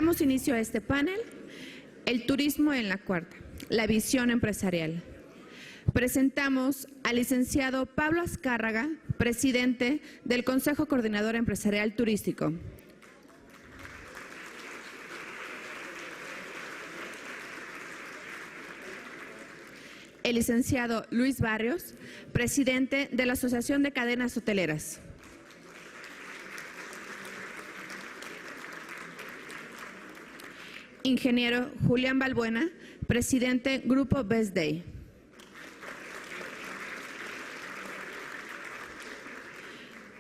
Damos inicio a este panel, el turismo en la cuarta, la visión empresarial. Presentamos al licenciado Pablo Azcárraga, presidente del Consejo Coordinador Empresarial Turístico. El licenciado Luis Barrios, presidente de la Asociación de Cadenas Hoteleras. Ingeniero Julián Balbuena, presidente Grupo Best Day.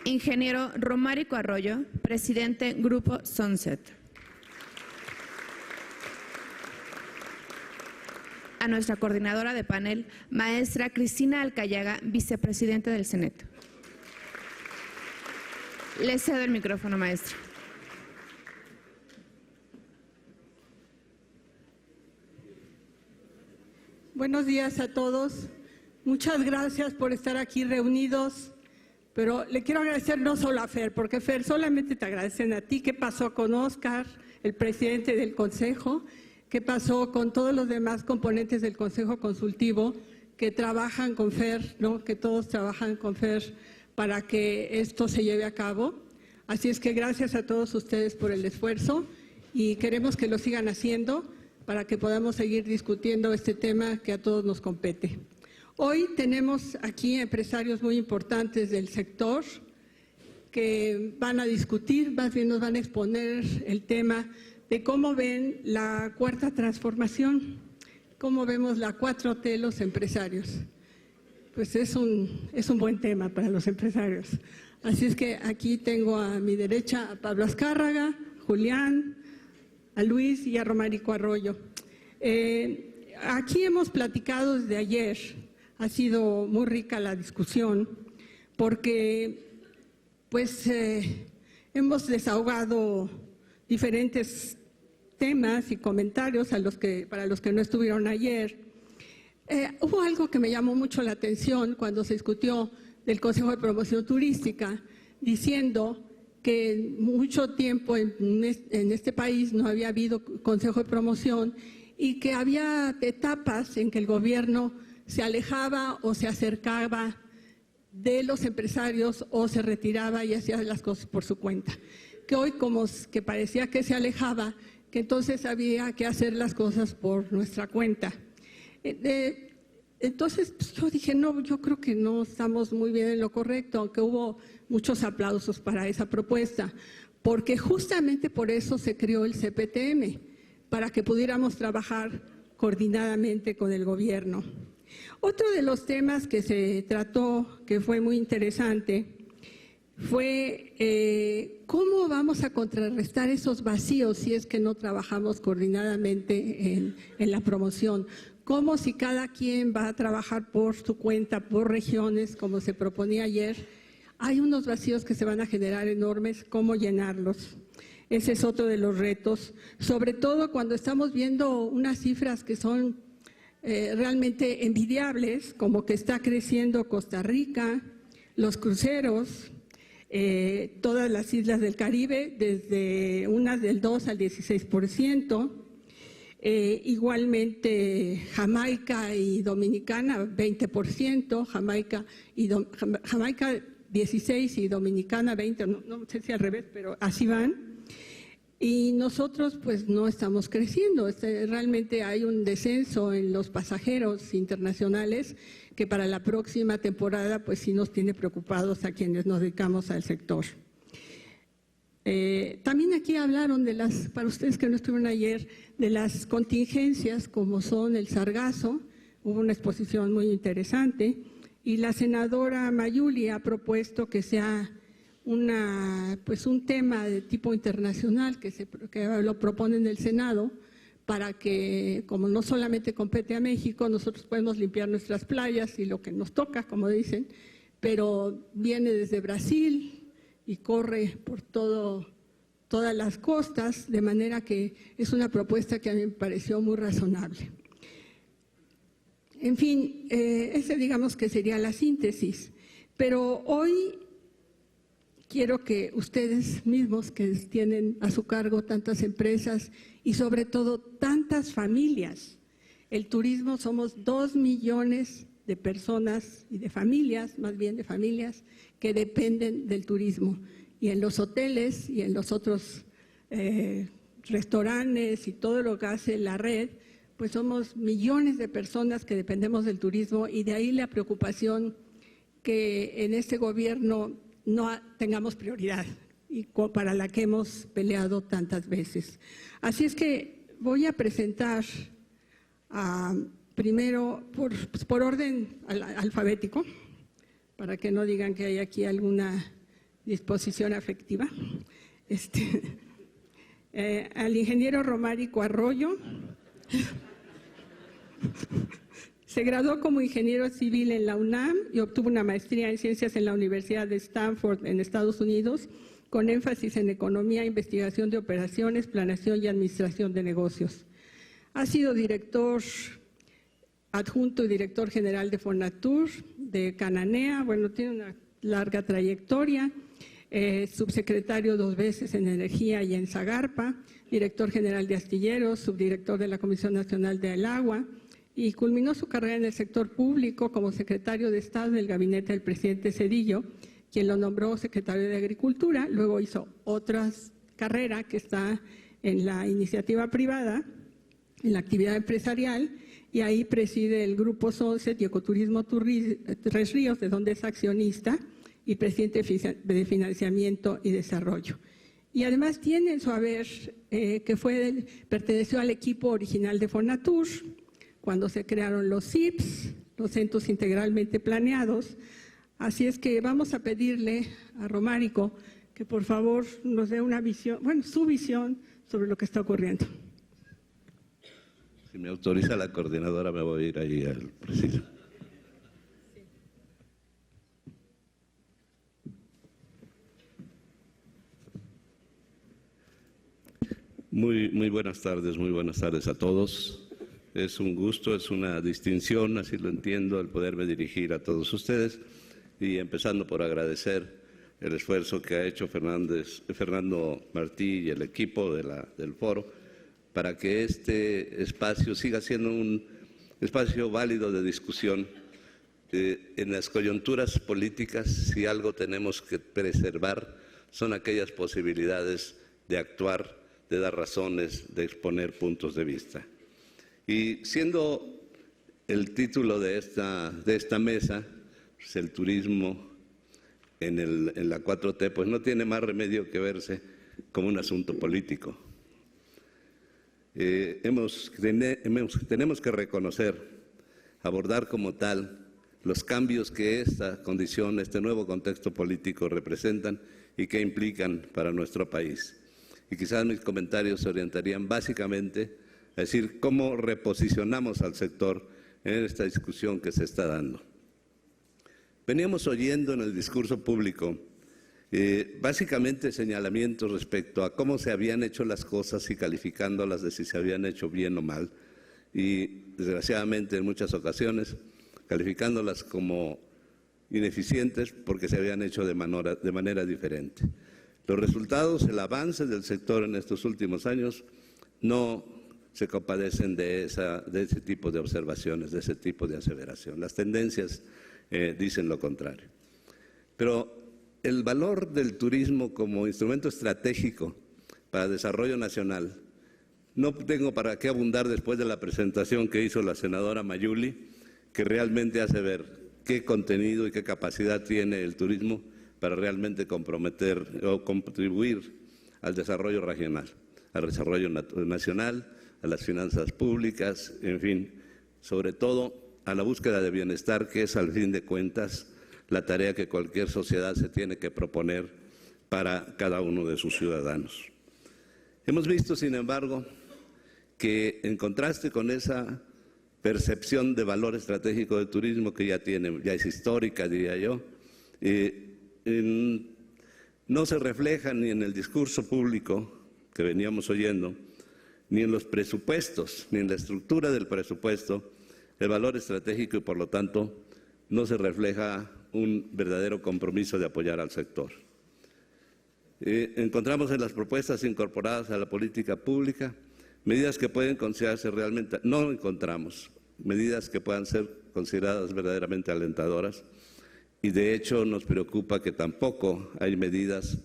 Ingeniero Romárico Arroyo, presidente Grupo Sunset. A nuestra coordinadora de panel, maestra Cristina Alcayaga, vicepresidente del CENET. Le cedo el micrófono, maestra. Buenos días a todos. Muchas gracias por estar aquí reunidos. Pero le quiero agradecer no solo a Fer, porque Fer, solamente te agradecen a ti. ¿Qué pasó con Óscar, el presidente del Consejo? ¿Qué pasó con todos los demás componentes del Consejo Consultivo que trabajan con Fer, ¿no? Que todos trabajan con Fer para que esto se lleve a cabo? Así es que gracias a todos ustedes por el esfuerzo y queremos que lo sigan haciendo para que podamos seguir discutiendo este tema que a todos nos compete. Hoy tenemos aquí empresarios muy importantes del sector que van a discutir, más bien nos van a exponer el tema de cómo ven la cuarta transformación, cómo vemos la 4T los empresarios. Pues es un buen tema para los empresarios. Así es que aquí tengo a mi derecha a Pablo Azcárraga, Julián, a Luis y a Romárico Arroyo. Aquí hemos platicado desde ayer, ha sido muy rica la discusión, porque pues hemos desahogado diferentes temas y comentarios para los que no estuvieron ayer. Hubo algo que me llamó mucho la atención cuando se discutió del Consejo de Promoción Turística, diciendo que mucho tiempo en este país no había habido Consejo de Promoción y que había etapas en que el gobierno se alejaba o se acercaba de los empresarios o se retiraba y hacía las cosas por su cuenta. Que hoy como que parecía que se alejaba, que entonces había que hacer las cosas por nuestra cuenta. Entonces yo dije, no, yo creo que no estamos muy bien en lo correcto, aunque hubo muchos aplausos para esa propuesta, porque justamente por eso se creó el CPTM, para que pudiéramos trabajar coordinadamente con el gobierno. Otro de los temas que se trató, que fue muy interesante, fue cómo vamos a contrarrestar esos vacíos si es que no trabajamos coordinadamente en la promoción. Cómo si cada quien va a trabajar por su cuenta, por regiones, como se proponía ayer, hay unos vacíos que se van a generar enormes, ¿cómo llenarlos? Ese es otro de los retos, sobre todo cuando estamos viendo unas cifras que son realmente envidiables, como que está creciendo Costa Rica, los cruceros, todas las islas del Caribe, desde unas del 2 al 16%, igualmente Jamaica y Dominicana 20%, Jamaica 16% y Dominicana 20%, no sé si al revés, pero así van. Y nosotros pues no estamos creciendo, realmente hay un descenso en los pasajeros internacionales que para la próxima temporada pues sí nos tiene preocupados a quienes nos dedicamos al sector. También aquí hablaron de para ustedes que no estuvieron ayer, de las contingencias como son el sargazo, hubo una exposición muy interesante y la senadora Mayuli ha propuesto que sea un tema de tipo internacional que lo propone en el Senado para que, como no solamente compete a México, nosotros podemos limpiar nuestras playas y lo que nos toca, como dicen, pero viene desde Brasil y corre por todas las costas, de manera que es una propuesta que a mí me pareció muy razonable. En fin, ese digamos que sería la síntesis, pero hoy quiero que ustedes mismos, que tienen a su cargo tantas empresas y sobre todo tantas familias, el turismo somos 2 millones de personas y de familias, más bien de familias, que dependen del turismo. Y en los hoteles y en los otros restaurantes y todo lo que hace la red, pues somos millones de personas que dependemos del turismo, y de ahí la preocupación que en este gobierno no tengamos prioridad y para la que hemos peleado tantas veces. Así es que voy a presentar primero por orden alfabético, para que no digan que hay aquí alguna disposición afectiva. Al ingeniero Romárico Arroyo. Se graduó como ingeniero civil en la UNAM y obtuvo una maestría en ciencias en la Universidad de Stanford en Estados Unidos, con énfasis en economía, investigación de operaciones, planeación y administración de negocios. Ha sido director adjunto y director general de Fonatur, de Cananea, bueno, tiene una larga trayectoria, subsecretario 2 veces en Energía y en Zagarpa, director general de Astilleros, subdirector de la Comisión Nacional del Agua, y culminó su carrera en el sector público como secretario de Estado del gabinete del presidente Zedillo, quien lo nombró secretario de Agricultura. Luego hizo otra carrera que está en la iniciativa privada, en la actividad empresarial, y ahí preside el Grupo Sunset y Ecoturismo Tres Ríos, de donde es accionista y presidente de Financiamiento y Desarrollo. Y además tiene en su haber que perteneció al equipo original de Fonatur, cuando se crearon los CIPs, los Centros Integralmente Planeados. Así es que vamos a pedirle a Romárico que por favor nos dé una visión, bueno, su visión sobre lo que está ocurriendo. Si me autoriza la coordinadora, me voy a ir ahí al presidio. Muy buenas tardes a todos. Es un gusto, es una distinción, así lo entiendo, el poderme dirigir a todos ustedes, y empezando por agradecer el esfuerzo que ha hecho Fernando Martí y el equipo del foro para que este espacio siga siendo un espacio válido de discusión. En las coyunturas políticas, si algo tenemos que preservar, son aquellas posibilidades de actuar, de dar razones, de exponer puntos de vista. Y siendo el título de esta mesa, pues el turismo en la 4T, pues no tiene más remedio que verse como un asunto político. Tenemos que reconocer, abordar como tal los cambios que esta condición, este nuevo contexto político representan y que implican para nuestro país. Y quizás mis comentarios se orientarían básicamente a decir cómo reposicionamos al sector en esta discusión que se está dando. Veníamos oyendo en el discurso público básicamente señalamientos respecto a cómo se habían hecho las cosas y calificándolas de si se habían hecho bien o mal, y desgraciadamente en muchas ocasiones calificándolas como ineficientes porque se habían hecho de manera diferente. Los resultados, el avance del sector en estos últimos años no se compadecen de ese tipo de observaciones, de ese tipo de aseveración. Las tendencias dicen lo contrario. Pero el valor del turismo como instrumento estratégico para el desarrollo nacional, no tengo para qué abundar después de la presentación que hizo la senadora Mayuli, que realmente hace ver qué contenido y qué capacidad tiene el turismo para realmente comprometer o contribuir al desarrollo regional, al desarrollo nacional, a las finanzas públicas, en fin, sobre todo a la búsqueda de bienestar, que es al fin de cuentas la tarea que cualquier sociedad se tiene que proponer para cada uno de sus ciudadanos. Hemos visto, sin embargo, que en contraste con esa percepción de valor estratégico del turismo que ya es histórica, diría yo, no se refleja ni en el discurso público que veníamos oyendo, ni en los presupuestos, ni en la estructura del presupuesto, el valor estratégico, y por lo tanto no se refleja un verdadero compromiso de apoyar al sector. Encontramos en las propuestas incorporadas a la política pública medidas que pueden considerarse realmente, no encontramos medidas que puedan ser consideradas verdaderamente alentadoras, y de hecho nos preocupa que tampoco hay medidas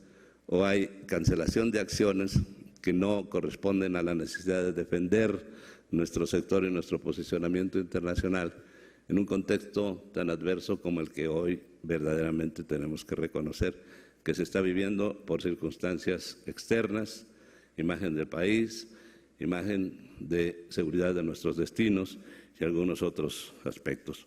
o hay cancelación de acciones que no corresponden a la necesidad de defender nuestro sector y nuestro posicionamiento internacional en un contexto tan adverso como el que hoy verdaderamente tenemos que reconocer que se está viviendo por circunstancias externas, imagen del país, imagen de seguridad de nuestros destinos y algunos otros aspectos.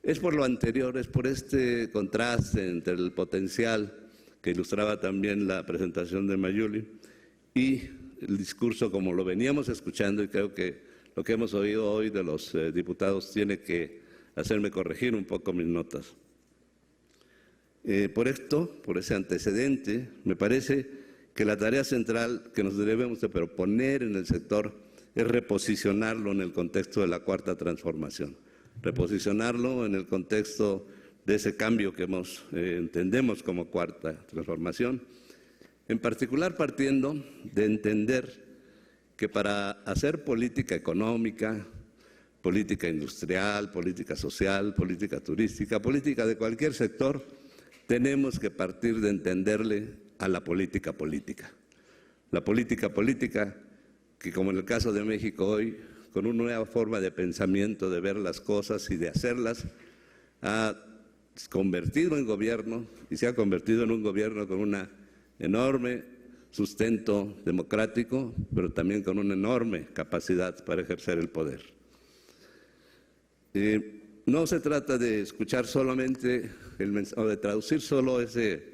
Es por lo anterior, es por este contraste entre el potencial que ilustraba también la presentación de Mayuli y el discurso como lo veníamos escuchando, y creo que lo que hemos oído hoy de los diputados tiene que hacerme corregir un poco mis notas. Por esto, por ese antecedente, me parece que la tarea central que nos debemos de proponer en el sector es reposicionarlo en el contexto de la Cuarta Transformación, reposicionarlo en el contexto de ese cambio que entendemos como Cuarta Transformación, en particular partiendo de entender que para hacer política económica, política industrial, política social, política turística, política de cualquier sector, tenemos que partir de entenderle a la política política. La política política que, como en el caso de México hoy, con una nueva forma de pensamiento, de ver las cosas y de hacerlas, ha convertido en gobierno y se ha convertido en un gobierno con una enorme sustento democrático, pero también con una enorme capacidad para ejercer el poder. No se trata de escuchar solamente o de traducir solo ese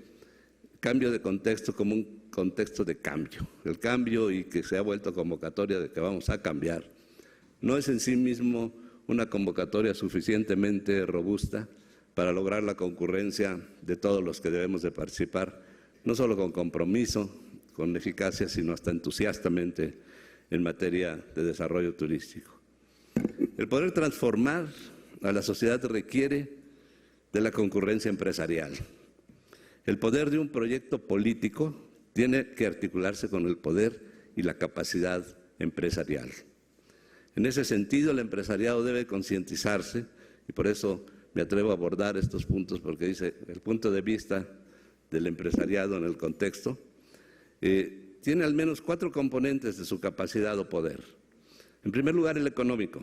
cambio de contexto como un contexto de cambio. El cambio, y que se ha vuelto convocatoria de que vamos a cambiar, no es en sí mismo una convocatoria suficientemente robusta para lograr la concurrencia de todos los que debemos de participar, no solo con compromiso, con eficacia, sino hasta entusiastamente en materia de desarrollo turístico. El poder transformar a la sociedad requiere de la concurrencia empresarial. El poder de un proyecto político tiene que articularse con el poder y la capacidad empresarial. En ese sentido, el empresariado debe concientizarse, y por eso me atrevo a abordar estos puntos, porque dice el punto de vista del empresariado en el contexto, tiene al menos 4 componentes de su capacidad o poder. En primer lugar, el económico,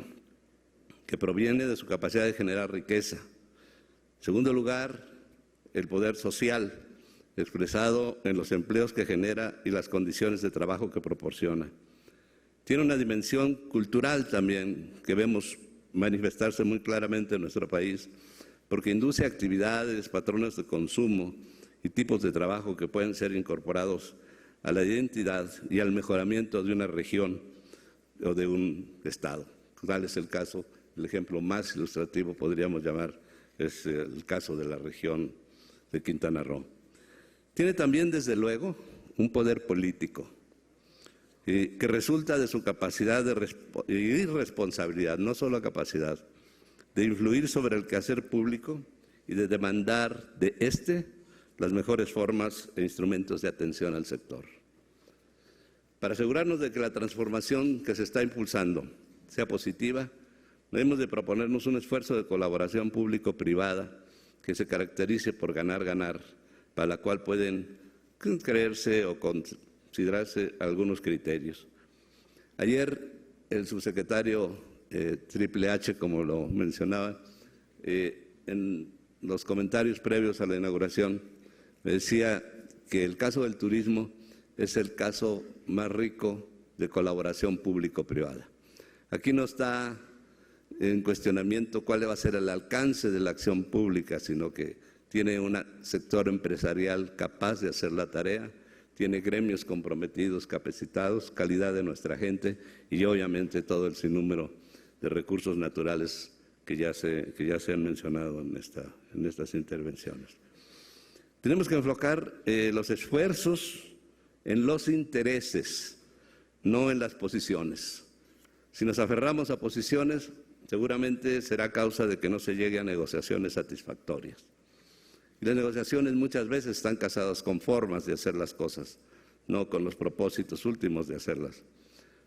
que proviene de su capacidad de generar riqueza. En segundo lugar, el poder social, expresado en los empleos que genera y las condiciones de trabajo que proporciona. Tiene una dimensión cultural también, que vemos manifestarse muy claramente en nuestro país, porque induce actividades, patrones de consumo y tipos de trabajo que pueden ser incorporados a la identidad y al mejoramiento de una región o de un estado. Tal es el caso, el ejemplo más ilustrativo podríamos llamar, es el caso de la región de Quintana Roo. Tiene también, desde luego, un poder político que resulta de su capacidad y responsabilidad, no solo capacidad, de influir sobre el quehacer público y de demandar de las mejores formas e instrumentos de atención al sector. Para asegurarnos de que la transformación que se está impulsando sea positiva, debemos de proponernos un esfuerzo de colaboración público-privada que se caracterice por ganar-ganar, para la cual pueden creerse o considerarse algunos criterios. Ayer el subsecretario Triple H, como lo mencionaba, en los comentarios previos a la inauguración, me decía que el caso del turismo es el caso más rico de colaboración público-privada. Aquí no está en cuestionamiento cuál va a ser el alcance de la acción pública, sino que tiene un sector empresarial capaz de hacer la tarea, tiene gremios comprometidos, capacitados, calidad de nuestra gente y obviamente todo el sinnúmero de recursos naturales que ya se han mencionado en estas intervenciones. Tenemos que enfocar los esfuerzos en los intereses, no en las posiciones. Si nos aferramos a posiciones, seguramente será causa de que no se llegue a negociaciones satisfactorias. Y Las negociaciones muchas veces están casadas con formas de hacer las cosas, no con los propósitos últimos de hacerlas.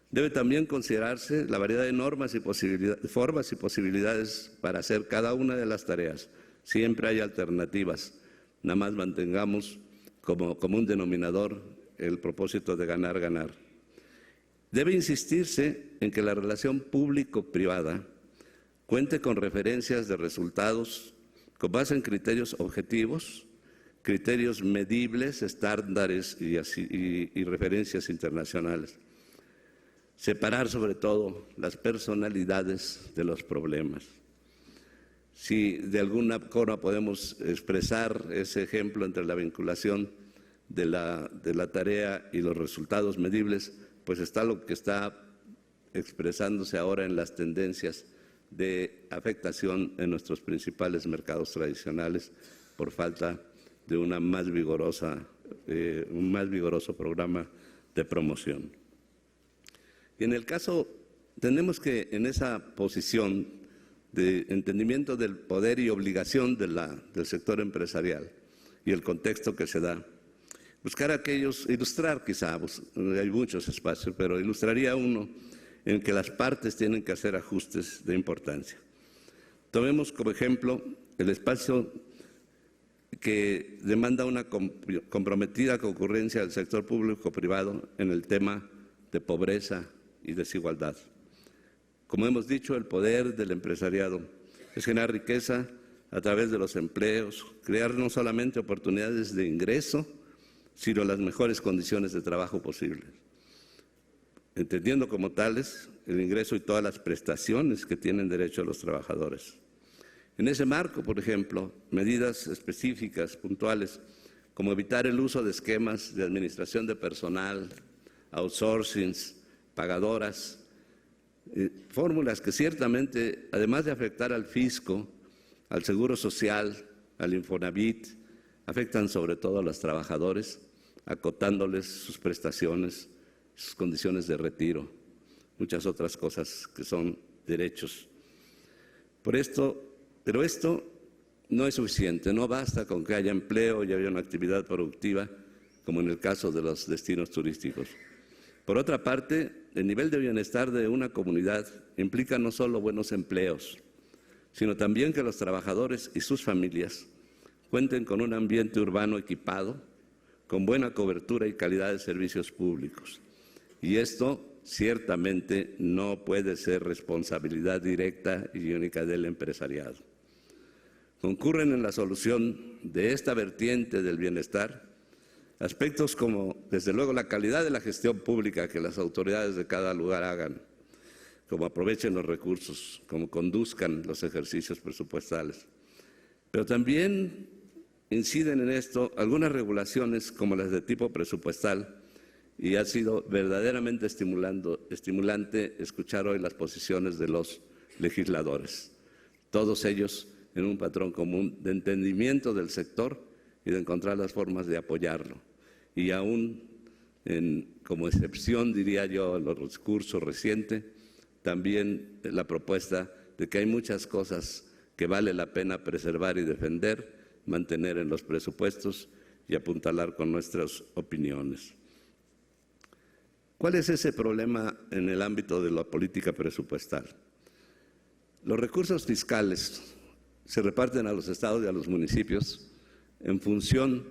Debe también considerarse la variedad de normas y formas y posibilidades para hacer cada una de las tareas. Siempre hay alternativas. Nada más mantengamos como común denominador el propósito de ganar, ganar. Debe insistirse en que la relación público-privada cuente con referencias de resultados con base en criterios objetivos, criterios medibles, estándares y referencias internacionales. Separar sobre todo las personalidades de los problemas. Si de alguna forma podemos expresar ese ejemplo entre la vinculación de la tarea y los resultados medibles, pues está lo que está expresándose ahora en las tendencias de afectación en nuestros principales mercados tradicionales por falta de un más vigoroso programa de promoción. Y en el caso, tenemos que en esa posición de entendimiento del poder y obligación del sector empresarial y el contexto que se da, buscar aquellos, ilustrar quizá, hay muchos espacios, pero ilustraría uno en que las partes tienen que hacer ajustes de importancia. Tomemos como ejemplo el espacio que demanda una comprometida concurrencia del sector público-privado en el tema de pobreza y desigualdad. Como hemos dicho, el poder del empresariado es generar riqueza a través de los empleos, crear no solamente oportunidades de ingreso, sino las mejores condiciones de trabajo posibles, entendiendo como tales el ingreso y todas las prestaciones que tienen derecho a los trabajadores. En ese marco, por ejemplo, medidas específicas, puntuales, como evitar el uso de esquemas de administración de personal, outsourcings, pagadoras, fórmulas que ciertamente, además de afectar al fisco, al Seguro Social, al Infonavit, afectan sobre todo a los trabajadores, acotándoles sus prestaciones, sus condiciones de retiro, muchas otras cosas que son derechos. Pero esto no es suficiente, no basta con que haya empleo y haya una actividad productiva, como en el caso de los destinos turísticos. Por otra parte, el nivel de bienestar de una comunidad implica no solo buenos empleos, sino también que los trabajadores y sus familias cuenten con un ambiente urbano equipado, con buena cobertura y calidad de servicios públicos. Y esto ciertamente no puede ser responsabilidad directa y única del empresariado. Concurren en la solución de esta vertiente del bienestar aspectos como, desde luego, la calidad de la gestión pública que las autoridades de cada lugar hagan, como aprovechen los recursos, como conduzcan los ejercicios presupuestales. Pero también inciden en esto algunas regulaciones como las de tipo presupuestal, y ha sido verdaderamente estimulante escuchar hoy las posiciones de los legisladores, todos ellos en un patrón común de entendimiento del sector y de encontrar las formas de apoyarlo. Y aún, como excepción, diría yo, a los discursos recientes, también la propuesta de que hay muchas cosas que vale la pena preservar y defender, mantener en los presupuestos y apuntalar con nuestras opiniones. ¿Cuál es ese problema en el ámbito de la política presupuestal? Los recursos fiscales se reparten a los estados y a los municipios en función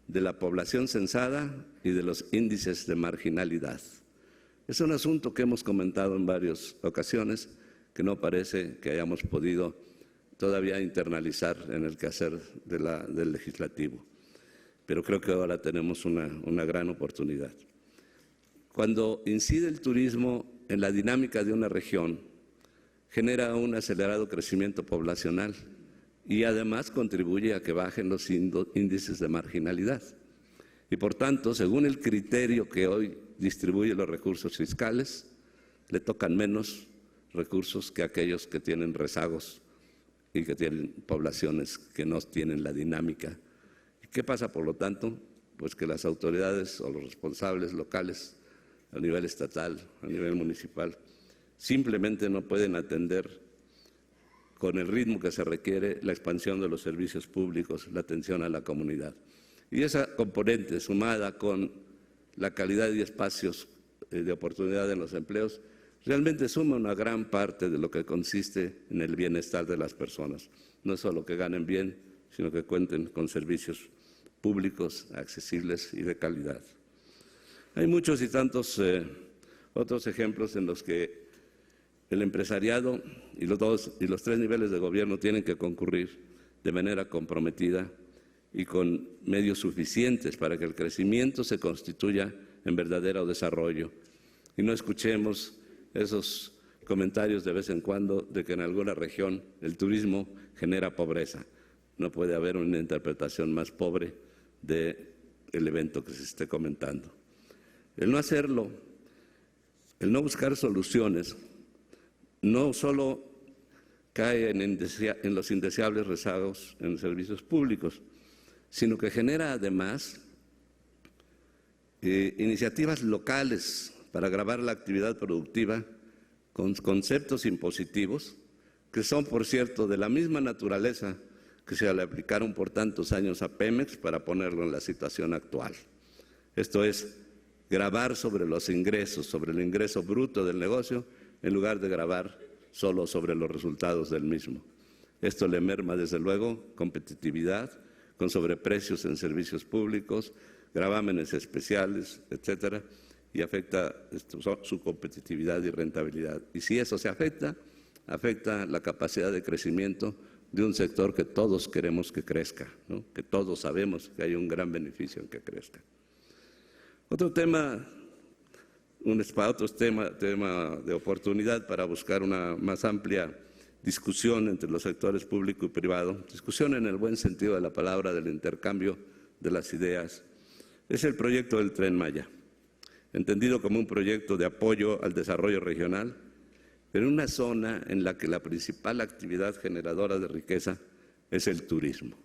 de la población censada y de los índices de marginalidad. Es un asunto que hemos comentado en varias ocasiones, que no parece que hayamos podido todavía internalizar en el quehacer del legislativo. Pero creo que ahora tenemos una gran oportunidad. Cuando incide el turismo en la dinámica de una región, genera un acelerado crecimiento poblacional y además contribuye a que bajen los índices de marginalidad. Y por tanto, según el criterio que hoy distribuye los recursos fiscales, le tocan menos recursos que aquellos que tienen rezagos y que tienen poblaciones que no tienen la dinámica. ¿Y qué pasa, por lo tanto? Pues que las autoridades o los responsables locales a nivel estatal, a nivel municipal, simplemente no pueden atender con el ritmo que se requiere la expansión de los servicios públicos, la atención a la comunidad. Y esa componente, sumada con la calidad y espacios de oportunidad en los empleos, realmente suma una gran parte de lo que consiste en el bienestar de las personas. No es solo que ganen bien, sino que cuenten con servicios públicos, accesibles y de calidad. Hay muchos y tantos otros ejemplos en los que el empresariado y los tres niveles de gobierno tienen que concurrir de manera comprometida y con medios suficientes para que el crecimiento se constituya en verdadero desarrollo. Y no escuchemos esos comentarios de vez en cuando de que en alguna región el turismo genera pobreza. No puede haber una interpretación más pobre del evento que se esté comentando. El no hacerlo, el no buscar soluciones, no solo cae en los indeseables rezagos en los servicios públicos, sino que genera además iniciativas locales para agravar la actividad productiva con conceptos impositivos que son, por cierto, de la misma naturaleza que se le aplicaron por tantos años a Pemex para ponerlo en la situación actual. Esto es, gravar sobre los ingresos, sobre el ingreso bruto del negocio, en lugar de gravar solo sobre los resultados del mismo. Esto le merma, desde luego, competitividad, con sobreprecios en servicios públicos, gravámenes especiales, etcétera, y afecta su competitividad y rentabilidad. Y si eso se afecta, afecta la capacidad de crecimiento de un sector que todos queremos que crezca, ¿no? Que todos sabemos que hay un gran beneficio en que crezca. Otro tema de oportunidad para buscar una más amplia discusión entre los sectores público y privado, discusión en el buen sentido de la palabra, del intercambio de las ideas, es el proyecto del Tren Maya, entendido como un proyecto de apoyo al desarrollo regional, pero en una zona en la que la principal actividad generadora de riqueza es el turismo.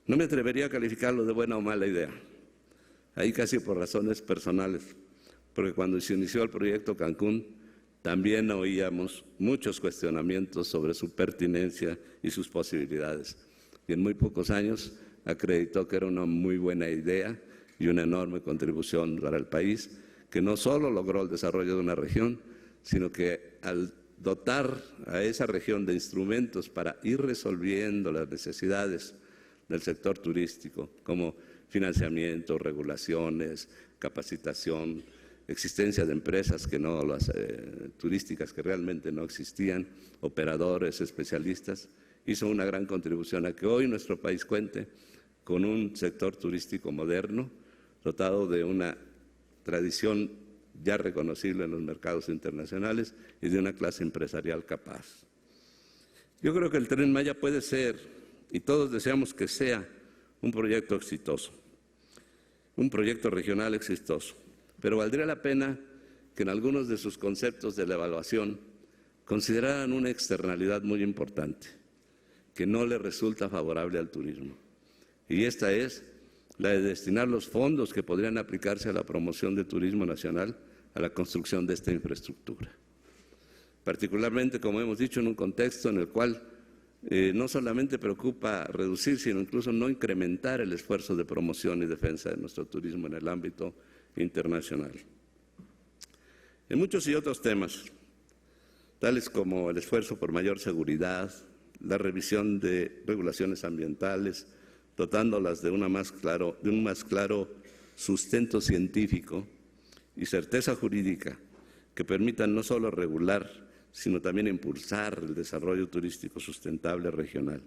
No me atrevería a calificarlo de buena o mala idea, ahí casi por razones personales, porque cuando se inició el proyecto Cancún, también oíamos muchos cuestionamientos sobre su pertinencia y sus posibilidades. Y en muy pocos años acreditó que era una muy buena idea y una enorme contribución para el país, que no solo logró el desarrollo de una región, sino que al dotar a esa región de instrumentos para ir resolviendo las necesidades del sector turístico, como financiamiento, regulaciones, capacitación, existencia de empresas que no las turísticas que realmente no existían, operadores, especialistas, hizo una gran contribución a que hoy nuestro país cuente con un sector turístico moderno, dotado de una tradición ya reconocible en los mercados internacionales y de una clase empresarial capaz. Yo creo que el Tren Maya puede ser, y todos deseamos que sea, un proyecto exitoso, un proyecto regional exitoso. Pero valdría la pena que en algunos de sus conceptos de la evaluación consideraran una externalidad muy importante, que no le resulta favorable al turismo. Y esta es la de destinar los fondos que podrían aplicarse a la promoción del turismo nacional a la construcción de esta infraestructura. Particularmente, como hemos dicho, en un contexto en el cual no solamente preocupa reducir, sino incluso no incrementar el esfuerzo de promoción y defensa de nuestro turismo en el ámbito internacional. En muchos y otros temas, tales como el esfuerzo por mayor seguridad, la revisión de regulaciones ambientales, dotándolas de un más claro sustento científico y certeza jurídica que permitan no solo regular, sino también impulsar el desarrollo turístico sustentable regional.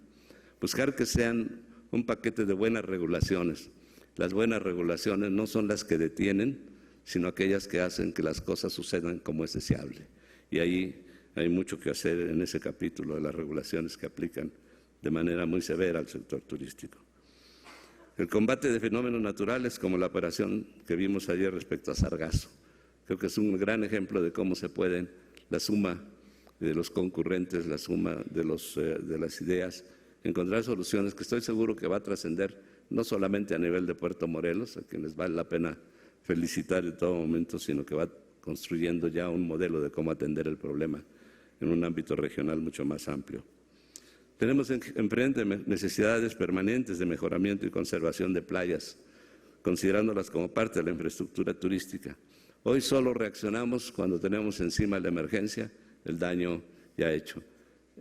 Buscar que sean un paquete de buenas regulaciones. Las buenas regulaciones no son las que detienen, sino aquellas que hacen que las cosas sucedan como es deseable. Y ahí hay mucho que hacer en ese capítulo de las regulaciones que aplican de manera muy severa al sector turístico. El combate de fenómenos naturales, como la operación que vimos ayer respecto a Sargazo, creo que es un gran ejemplo de cómo se pueden, la suma de los concurrentes, la suma de las ideas, encontrar soluciones que estoy seguro que va a trascender no solamente a nivel de Puerto Morelos, a quienes vale la pena felicitar en todo momento, sino que va construyendo ya un modelo de cómo atender el problema en un ámbito regional mucho más amplio. Tenemos enfrente necesidades permanentes de mejoramiento y conservación de playas, considerándolas como parte de la infraestructura turística. Hoy solo reaccionamos cuando tenemos encima la emergencia, el daño ya hecho.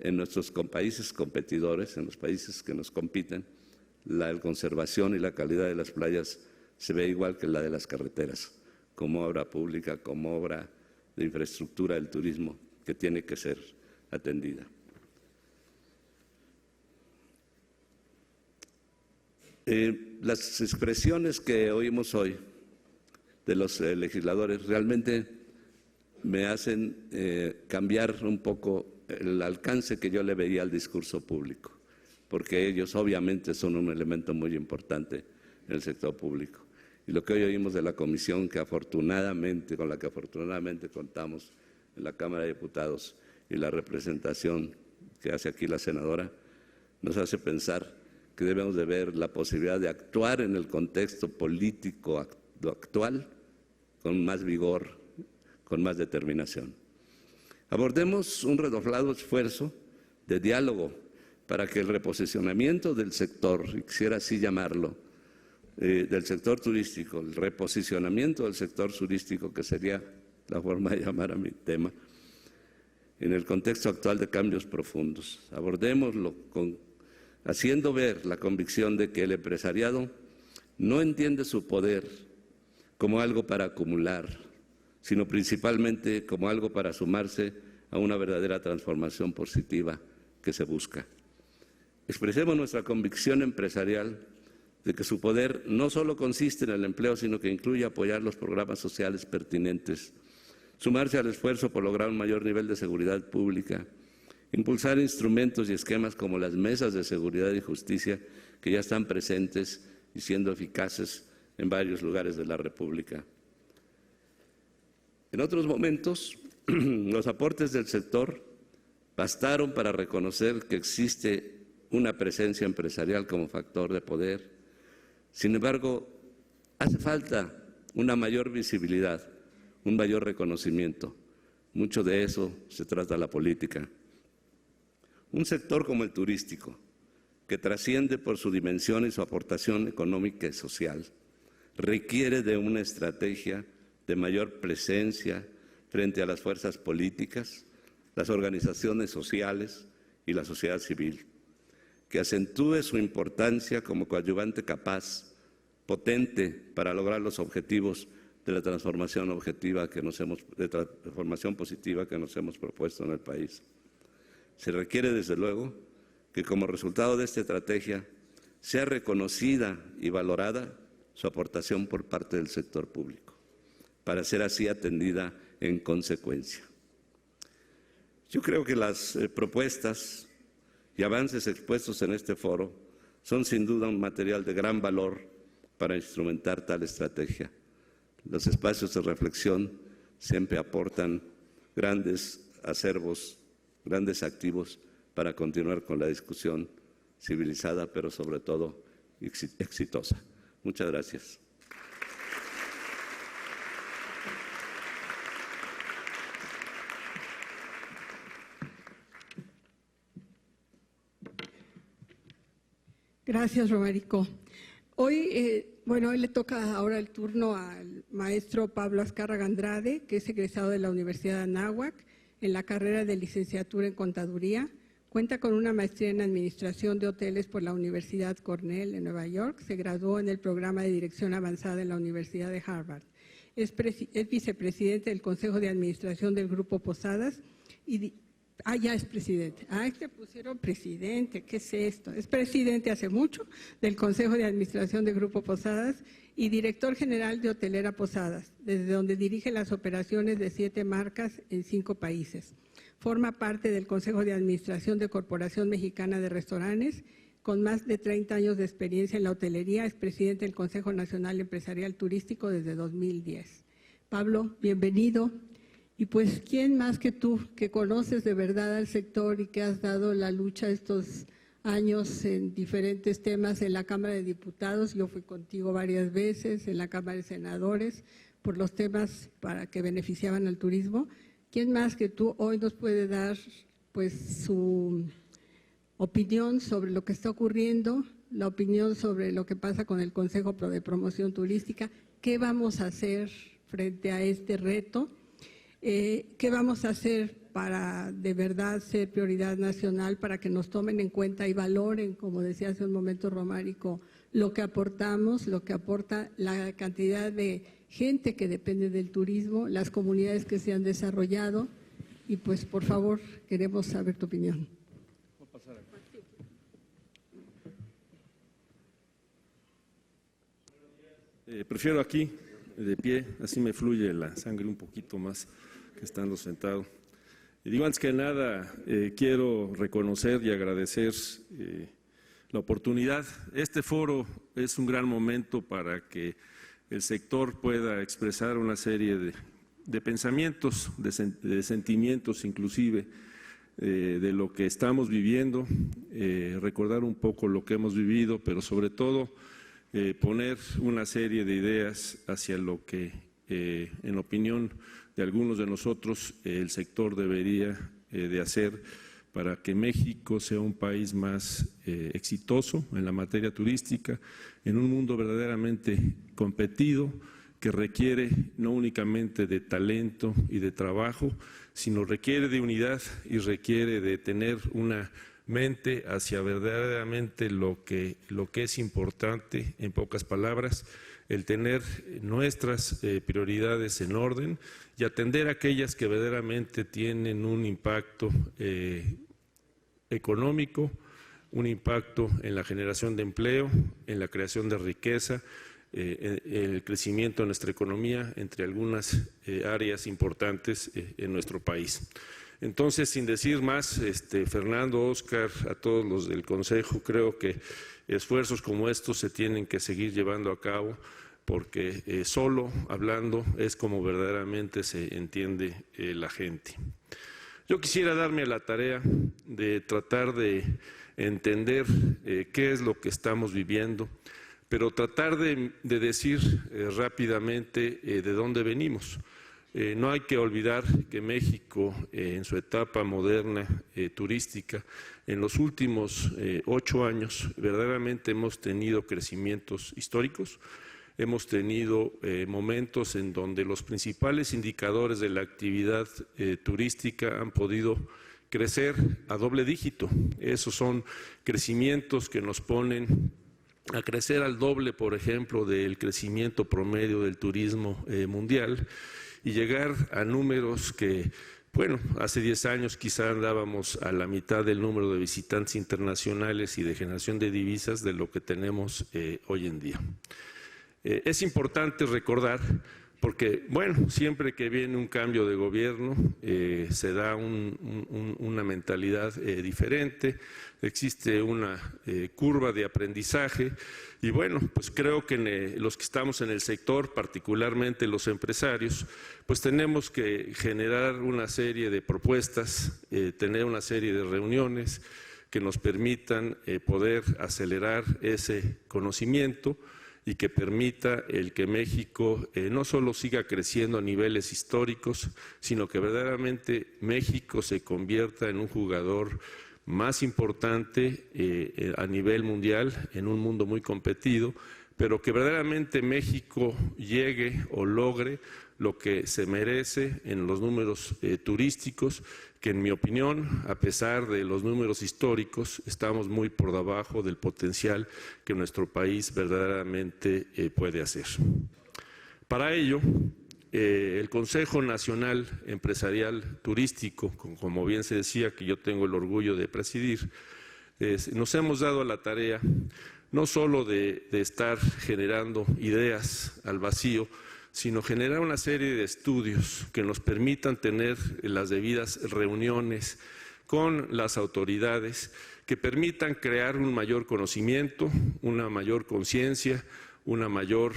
En nuestros países competidores, en los países que nos compiten, la conservación y la calidad de las playas se ve igual que la de las carreteras, como obra pública, como obra de infraestructura del turismo, que tiene que ser atendida. Las expresiones que oímos hoy de los legisladores realmente me hacen cambiar un poco el alcance que yo le veía al discurso público, porque ellos obviamente son un elemento muy importante en el sector público. Y lo que hoy oímos de la comisión con la que afortunadamente contamos en la Cámara de Diputados y la representación que hace aquí la senadora, nos hace pensar que debemos de ver la posibilidad de actuar en el contexto político actual con más vigor, con más determinación. Abordemos un redoblado esfuerzo de diálogo para que el reposicionamiento del sector, y quisiera así llamarlo, del sector turístico, el reposicionamiento del sector turístico, que sería la forma de llamar a mi tema, en el contexto actual de cambios profundos. Abordémoslo haciendo ver la convicción de que el empresariado no entiende su poder como algo para acumular, sino principalmente como algo para sumarse a una verdadera transformación positiva que se busca. Expresemos nuestra convicción empresarial de que su poder no solo consiste en el empleo, sino que incluye apoyar los programas sociales pertinentes, sumarse al esfuerzo por lograr un mayor nivel de seguridad pública, impulsar instrumentos y esquemas como las mesas de seguridad y justicia que ya están presentes y siendo eficaces en varios lugares de la República. En otros momentos, los aportes del sector bastaron para reconocer que existe una presencia empresarial como factor de poder. Sin embargo, hace falta una mayor visibilidad, un mayor reconocimiento. Mucho de eso se trata de la política. Un sector como el turístico, que trasciende por su dimensión y su aportación económica y social, requiere de una estrategia de mayor presencia frente a las fuerzas políticas, las organizaciones sociales y la sociedad civil, que acentúe su importancia como coadyuvante capaz, potente para lograr los objetivos de la transformación positiva que nos hemos propuesto en el país. Se requiere, desde luego, que como resultado de esta estrategia sea reconocida y valorada su aportación por parte del sector público, para ser así atendida en consecuencia. Yo creo que las propuestas y avances expuestos en este foro son sin duda un material de gran valor para instrumentar tal estrategia. Los espacios de reflexión siempre aportan grandes acervos, grandes activos para continuar con la discusión civilizada, pero sobre todo exitosa. Muchas gracias. Gracias, Romerico. Hoy le toca ahora el turno al maestro Pablo Azcárraga Andrade, que es egresado de la Universidad de Anáhuac en la carrera de licenciatura en Contaduría. Cuenta con una maestría en Administración de Hoteles por la Universidad Cornell en Nueva York. Se graduó en el programa de Dirección Avanzada en la Universidad de Harvard. Es vicepresidente del Consejo de Administración del Grupo Posadas y ya es presidente. Te pusieron presidente, ¿qué es esto? Es presidente hace mucho del Consejo de Administración del Grupo Posadas y director general de Hotelera Posadas, desde donde dirige las operaciones de 7 marcas en 5 países. Forma parte del Consejo de Administración de Corporación Mexicana de Restaurantes, con más de 30 años de experiencia en la hotelería. Es presidente del Consejo Nacional Empresarial Turístico desde 2010. Pablo, bienvenido. Y pues, ¿quién más que tú, que conoces de verdad al sector y que has dado la lucha estos años en diferentes temas en la Cámara de Diputados? Yo fui contigo varias veces en la Cámara de Senadores por los temas para que beneficiaban al turismo. ¿quién más que tú hoy nos puede dar pues su opinión sobre lo que está ocurriendo, la opinión sobre lo que pasa con el Consejo de Promoción Turística? ¿Qué vamos a hacer frente a este reto? ¿Qué vamos a hacer para de verdad ser prioridad nacional, para que nos tomen en cuenta y valoren, como decía hace un momento Romárico, lo que aportamos, lo que aporta la cantidad de gente que depende del turismo, las comunidades que se han desarrollado? Y pues, por favor, queremos saber tu opinión. Prefiero aquí, de pie, así me fluye la sangre un poquito más que estando sentado. Y digo, antes que nada, quiero reconocer y agradecer la oportunidad. Este foro es un gran momento para que el sector pueda expresar una serie de pensamientos, de sentimientos inclusive, de lo que estamos viviendo, recordar un poco lo que hemos vivido, pero sobre todo poner una serie de ideas hacia lo que, en opinión de algunos de nosotros, el sector debería de hacer para que México sea un país más exitoso en la materia turística, en un mundo verdaderamente competido, que requiere no únicamente de talento y de trabajo, sino requiere de unidad y requiere de tener una mente hacia verdaderamente lo que es importante, en pocas palabras, el tener nuestras prioridades en orden y atender aquellas que verdaderamente tienen un impacto económico, un impacto en la generación de empleo, en la creación de riqueza, el crecimiento de nuestra economía, entre algunas áreas importantes en nuestro país. Entonces, sin decir más, Fernando, Óscar, a todos los del Consejo, creo que esfuerzos como estos se tienen que seguir llevando a cabo, porque solo hablando es como verdaderamente se entiende la gente. Yo quisiera darme a la tarea de tratar de entender qué es lo que estamos viviendo, pero tratar de decir rápidamente de dónde venimos. No hay que olvidar que México, en su etapa moderna turística, en los últimos 8 años, verdaderamente hemos tenido crecimientos históricos. Hemos tenido momentos en donde los principales indicadores de la actividad turística han podido crecer a doble dígito. Esos son crecimientos que nos ponen a crecer al doble, por ejemplo, del crecimiento promedio del turismo mundial y llegar a números que, bueno, hace 10 años quizá andábamos a la mitad del número de visitantes internacionales y de generación de divisas de lo que tenemos hoy en día. Es importante recordar, porque, bueno, siempre que viene un cambio de gobierno se da una mentalidad diferente, existe una curva de aprendizaje y, bueno, pues creo que los que estamos en el sector, particularmente los empresarios, pues tenemos que generar una serie de propuestas, tener una serie de reuniones que nos permitan poder acelerar ese conocimiento y que permita el que México no solo siga creciendo a niveles históricos, sino que verdaderamente México se convierta en un jugador más importante a nivel mundial, en un mundo muy competido, pero que verdaderamente México llegue o logre lo que se merece en los números turísticos, que en mi opinión, a pesar de los números históricos, estamos muy por debajo del potencial que nuestro país verdaderamente puede hacer. Para ello, el Consejo Nacional Empresarial Turístico, como bien se decía, que yo tengo el orgullo de presidir, nos hemos dado a la tarea no solo de estar generando ideas al vacío, sino generar una serie de estudios que nos permitan tener las debidas reuniones con las autoridades, que permitan crear un mayor conocimiento, una mayor conciencia, una mayor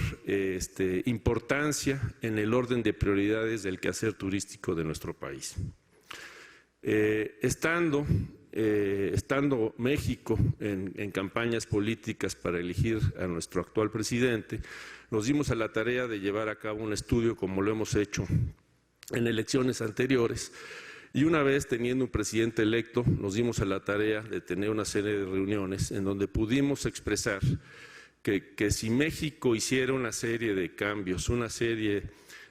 importancia en el orden de prioridades del quehacer turístico de nuestro país. Estando México en campañas políticas para elegir a nuestro actual presidente, nos dimos a la tarea de llevar a cabo un estudio, como lo hemos hecho en elecciones anteriores. Y una vez teniendo un presidente electo, nos dimos a la tarea de tener una serie de reuniones en donde pudimos expresar que si México hiciera una serie de cambios, una serie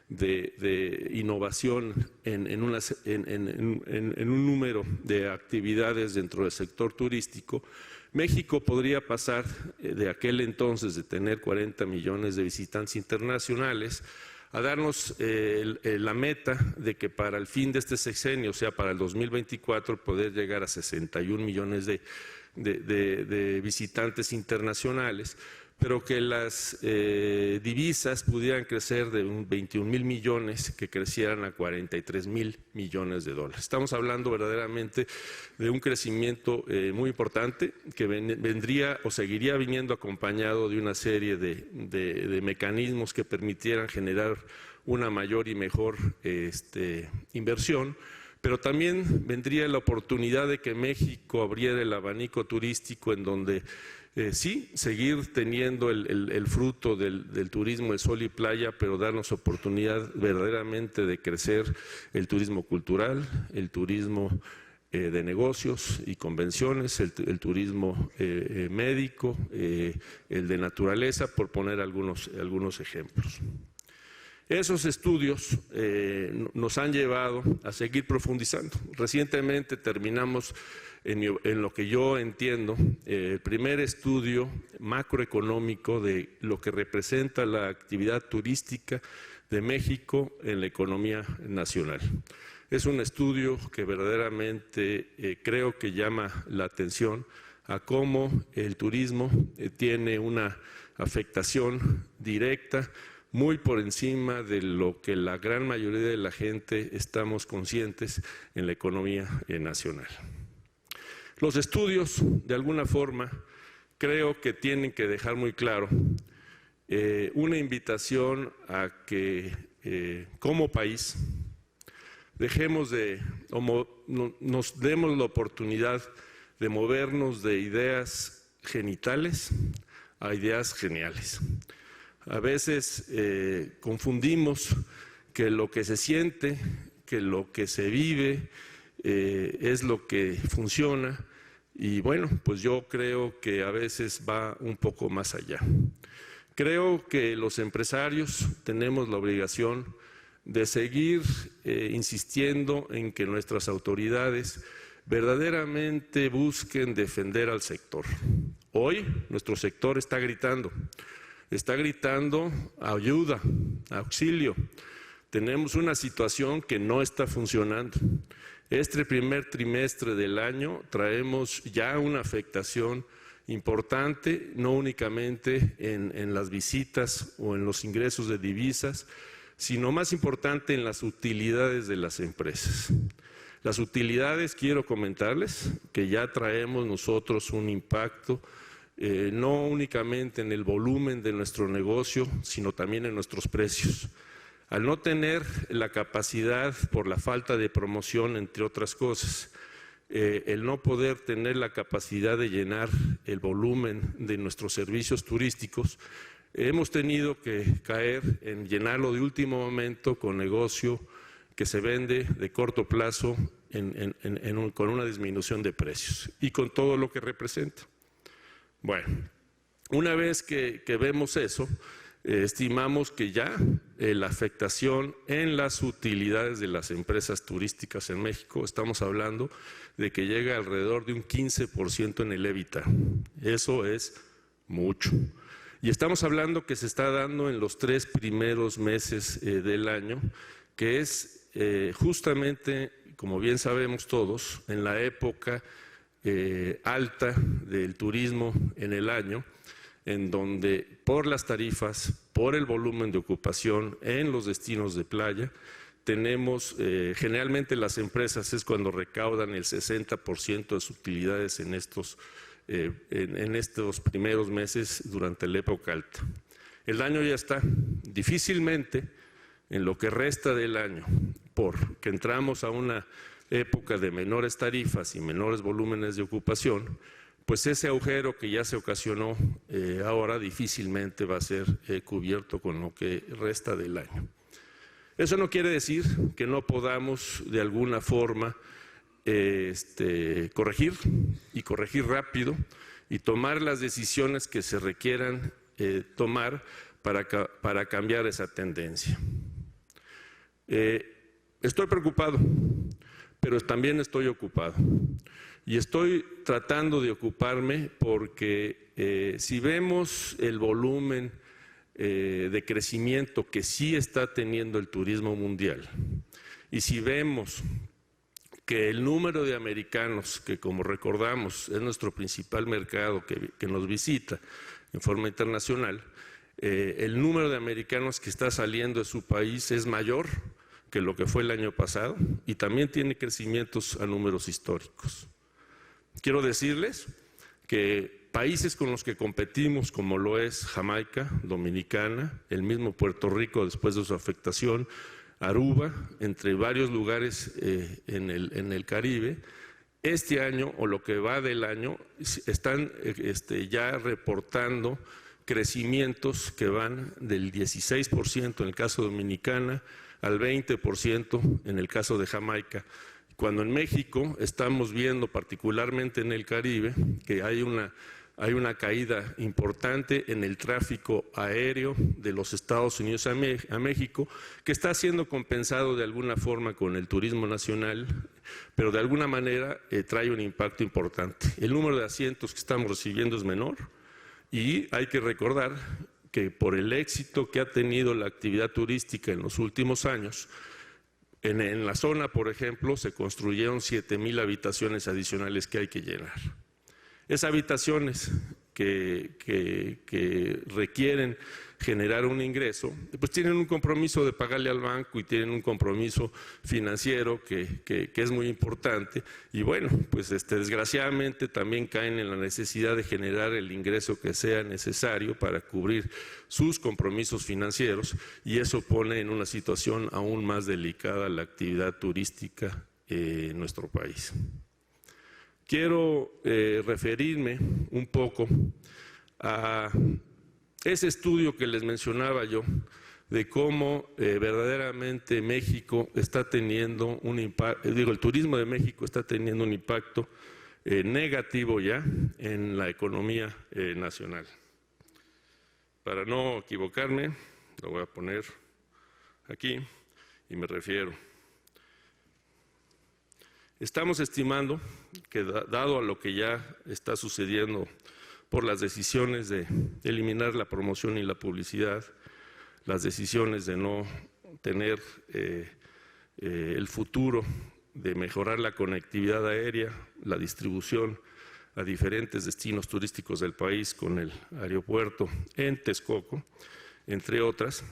de innovación en un número de actividades dentro del sector turístico, México podría pasar de aquel entonces de tener 40 millones de visitantes internacionales a darnos la meta de que para el fin de este sexenio, o sea, para el 2024, poder llegar a 61 millones de visitantes internacionales, pero que las divisas pudieran crecer de 21,000 millones, que crecieran a 43,000 millones de dólares. Estamos hablando verdaderamente de un crecimiento muy importante que vendría o seguiría viniendo acompañado de una serie de mecanismos que permitieran generar una mayor y mejor inversión, pero también vendría la oportunidad de que México abriera el abanico turístico en donde sí, seguir teniendo el fruto del turismo de sol y playa, pero darnos oportunidad verdaderamente de crecer el turismo cultural, el turismo de negocios y convenciones, el turismo médico, el de naturaleza, por poner algunos ejemplos. Esos estudios nos han llevado a seguir profundizando. Recientemente terminamos, en lo que yo entiendo, el primer estudio macroeconómico de lo que representa la actividad turística de México en la economía nacional. Es un estudio que verdaderamente creo que llama la atención a cómo el turismo tiene una afectación directa muy por encima de lo que la gran mayoría de la gente estamos conscientes en la economía nacional. Los estudios, de alguna forma, creo que tienen que dejar muy claro una invitación a que como país nos demos la oportunidad de movernos de ideas genitales a ideas geniales. A veces confundimos que lo que se siente, que lo que se vive es lo que funciona, y bueno, pues yo creo que a veces va un poco más allá. Creo que los empresarios tenemos la obligación de seguir insistiendo en que nuestras autoridades verdaderamente busquen defender al sector. Hoy nuestro sector está gritando ayuda, auxilio. Tenemos una situación que no está funcionando. Este primer trimestre del año traemos ya una afectación importante, no únicamente en las visitas o en los ingresos de divisas, sino más importante en las utilidades de las empresas. Las utilidades, quiero comentarles que ya traemos nosotros un impacto no únicamente en el volumen de nuestro negocio, sino también en nuestros precios. Al no tener la capacidad, por la falta de promoción, entre otras cosas, el no poder tener la capacidad de llenar el volumen de nuestros servicios turísticos, hemos tenido que caer en llenarlo de último momento con negocio que se vende de corto plazo con una disminución de precios y con todo lo que representa. Bueno, una vez que vemos eso, estimamos que ya la afectación en las utilidades de las empresas turísticas en México, estamos hablando de que llega alrededor de un 15% en el EBITDA. Eso es mucho. Y estamos hablando que se está dando en los 3 primeros meses del año, que es justamente, como bien sabemos todos, en la época alta del turismo en el año, en donde por las tarifas, por el volumen de ocupación en los destinos de playa, tenemos, generalmente las empresas es cuando recaudan el 60% de sus utilidades en estos primeros meses durante la época alta. El año ya está, difícilmente en lo que resta del año, porque entramos a una época de menores tarifas y menores volúmenes de ocupación, pues ese agujero que ya se ocasionó ahora difícilmente va a ser cubierto con lo que resta del año. Eso no quiere decir que no podamos de alguna forma corregir y corregir rápido y tomar las decisiones que se requieran tomar para cambiar esa tendencia. Estoy preocupado, pero también estoy ocupado. Y estoy tratando de ocuparme porque si vemos el volumen de crecimiento que sí está teniendo el turismo mundial, y si vemos que el número de americanos, que como recordamos es nuestro principal mercado que nos visita en forma internacional, el número de americanos que está saliendo de su país es mayor que lo que fue el año pasado y también tiene crecimientos a números históricos. Quiero decirles que países con los que competimos, como lo es Jamaica, Dominicana, el mismo Puerto Rico después de su afectación, Aruba, entre varios lugares en el Caribe, este año o lo que va del año están ya reportando crecimientos que van del 16% en el caso de Dominicana al 20% en el caso de Jamaica. Cuando en México estamos viendo, particularmente en el Caribe, que hay una caída importante en el tráfico aéreo de los Estados Unidos a México, que está siendo compensado de alguna forma con el turismo nacional, pero de alguna manera trae un impacto importante. El número de asientos que estamos recibiendo es menor y hay que recordar que por el éxito que ha tenido la actividad turística en los últimos años, en la zona, por ejemplo, se construyeron 7,000 habitaciones adicionales que hay que llenar. Esas habitaciones que requieren generar un ingreso, pues tienen un compromiso de pagarle al banco y tienen un compromiso financiero que es muy importante. Y bueno, pues desgraciadamente también caen en la necesidad de generar el ingreso que sea necesario para cubrir sus compromisos financieros y eso pone en una situación aún más delicada la actividad turística en nuestro país. Quiero referirme un poco a ese estudio que les mencionaba yo, de cómo verdaderamente México está teniendo un impacto, el turismo de México está teniendo un impacto negativo ya en la economía nacional. Para no equivocarme, lo voy a poner aquí y me refiero. Estamos estimando que dado a lo que ya está sucediendo por las decisiones de eliminar la promoción y la publicidad, las decisiones de no tener el futuro de mejorar la conectividad aérea, la distribución a diferentes destinos turísticos del país con el aeropuerto en Texcoco, entre otras,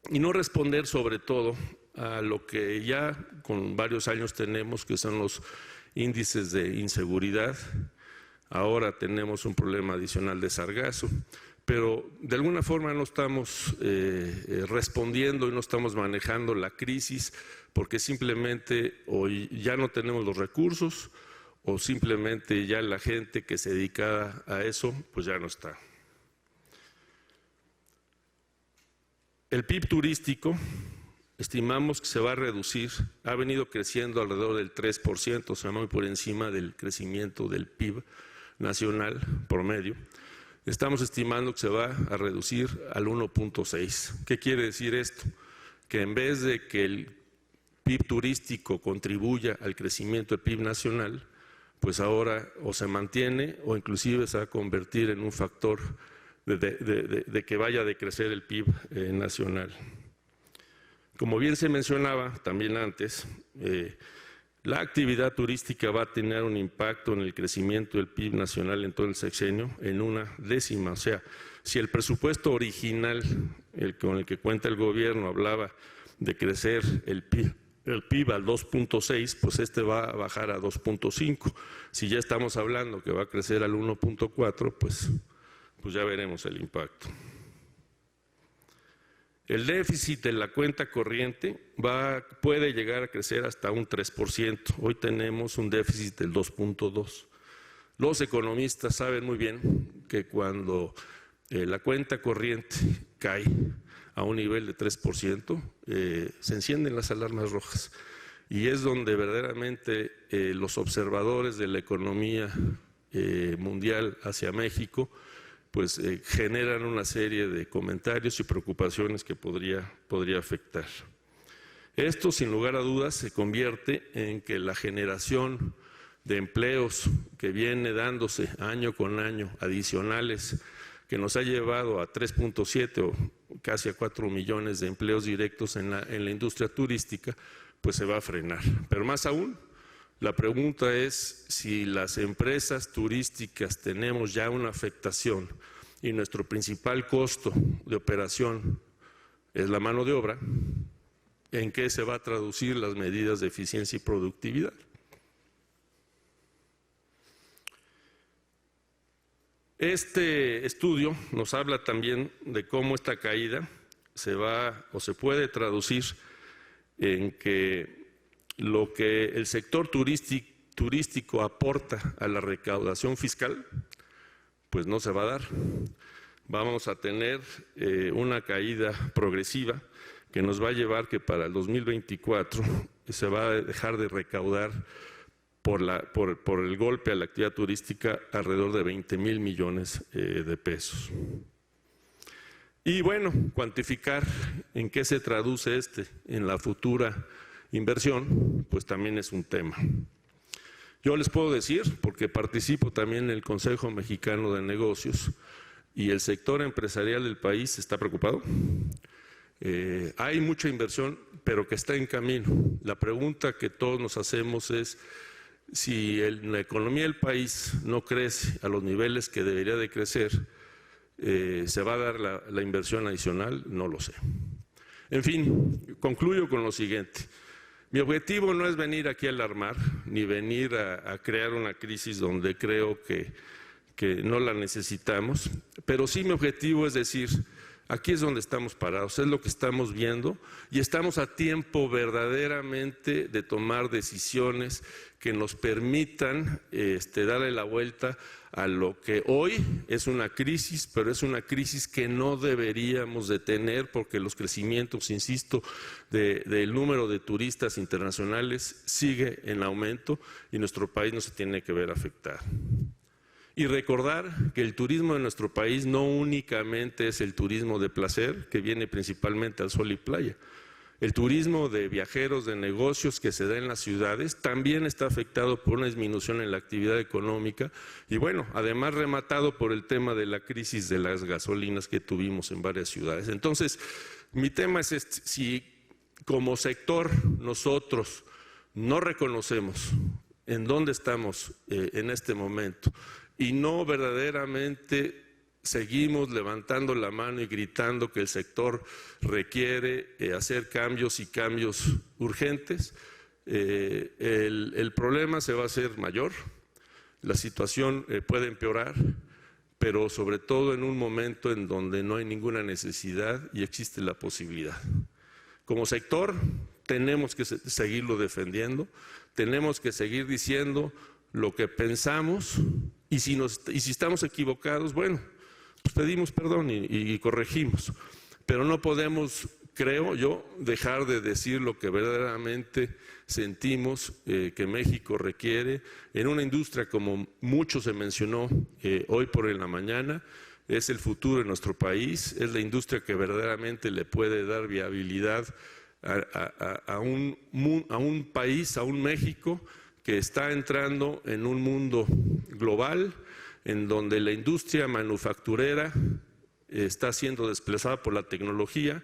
y no responder sobre todo a lo que ya con varios años tenemos, que son los índices de inseguridad. Ahora tenemos un problema adicional de sargazo, pero de alguna forma no estamos respondiendo y no estamos manejando la crisis porque simplemente hoy ya no tenemos los recursos o simplemente ya la gente que se dedica a eso pues ya no está. El PIB turístico estimamos que se va a reducir, ha venido creciendo alrededor del 3%, o sea, muy por encima del crecimiento del PIB nacional promedio. Estamos estimando que se va a reducir al 1.6. ¿Qué quiere decir esto? Que en vez de que el PIB turístico contribuya al crecimiento del PIB nacional, pues ahora o se mantiene o inclusive se va a convertir en un factor de que vaya a decrecer el PIB nacional. Como bien se mencionaba también antes, la actividad turística va a tener un impacto en el crecimiento del PIB nacional en todo el sexenio en 1/10. O sea, si el presupuesto original, con el que cuenta el gobierno, hablaba de crecer el PIB al 2.6, pues va a bajar a 2.5. Si ya estamos hablando que va a crecer al 1.4, pues ya veremos el impacto. El déficit de la cuenta corriente puede llegar a crecer hasta un 3%. Hoy tenemos un déficit del 2.2%. Los economistas saben muy bien que cuando la cuenta corriente cae a un nivel de 3%, se encienden las alarmas rojas. Y es donde verdaderamente los observadores de la economía mundial hacia México pues generan una serie de comentarios y preocupaciones que podría afectar. Esto, sin lugar a dudas, se convierte en que la generación de empleos que viene dándose año con año, adicionales, que nos ha llevado a 3.7 o casi a 4 millones de empleos directos en la industria turística, pues se va a frenar. Pero más aún, la pregunta es si las empresas turísticas tenemos ya una afectación y nuestro principal costo de operación es la mano de obra, ¿en qué se va a traducir las medidas de eficiencia y productividad? Este estudio nos habla también de cómo esta caída se va o se puede traducir en que lo que el sector turístico aporta a la recaudación fiscal, pues no se va a dar. Vamos a tener una caída progresiva que nos va a llevar que para el 2024 se va a dejar de recaudar por el golpe a la actividad turística alrededor de 20,000 millones de pesos. Y bueno, cuantificar en qué se traduce en la futura inversión, pues también es un tema. Yo les puedo decir, porque participo también en el Consejo Mexicano de Negocios, y el sector empresarial del país está preocupado. Hay mucha inversión, pero que está en camino. La pregunta que todos nos hacemos es si la economía del país no crece a los niveles que debería de crecer, ¿se va a dar la inversión adicional? No lo sé. En fin, concluyo con lo siguiente. Mi objetivo no es venir aquí a alarmar, ni venir a crear una crisis donde creo que no la necesitamos, pero sí mi objetivo es decir, aquí es donde estamos parados, es lo que estamos viendo y estamos a tiempo verdaderamente de tomar decisiones que nos permitan darle la vuelta a lo que hoy es una crisis, pero es una crisis que no deberíamos de tener porque los crecimientos, insisto, del número de turistas internacionales sigue en aumento y nuestro país no se tiene que ver afectado. Y recordar que el turismo de nuestro país no únicamente es el turismo de placer, que viene principalmente al sol y playa. El turismo de viajeros, de negocios que se da en las ciudades también está afectado por una disminución en la actividad económica y bueno, además rematado por el tema de la crisis de las gasolinas que tuvimos en varias ciudades. Entonces, mi tema es si como sector nosotros no reconocemos en dónde estamos en este momento y no verdaderamente seguimos levantando la mano y gritando que el sector requiere hacer cambios y cambios urgentes, el problema se va a hacer mayor, la situación puede empeorar, pero sobre todo en un momento en donde no hay ninguna necesidad y existe la posibilidad. Como sector tenemos que seguirlo defendiendo, tenemos que seguir diciendo lo que pensamos y si estamos equivocados, bueno, pues pedimos perdón y corregimos, pero no podemos, creo yo, dejar de decir lo que verdaderamente sentimos que México requiere en una industria como mucho se mencionó hoy por en la mañana, es el futuro de nuestro país, es la industria que verdaderamente le puede dar viabilidad a un país, a un México que está entrando en un mundo global en donde la industria manufacturera está siendo desplazada por la tecnología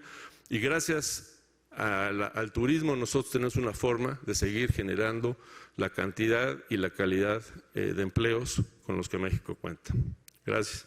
y gracias al turismo nosotros tenemos una forma de seguir generando la cantidad y la calidad de empleos con los que México cuenta. Gracias.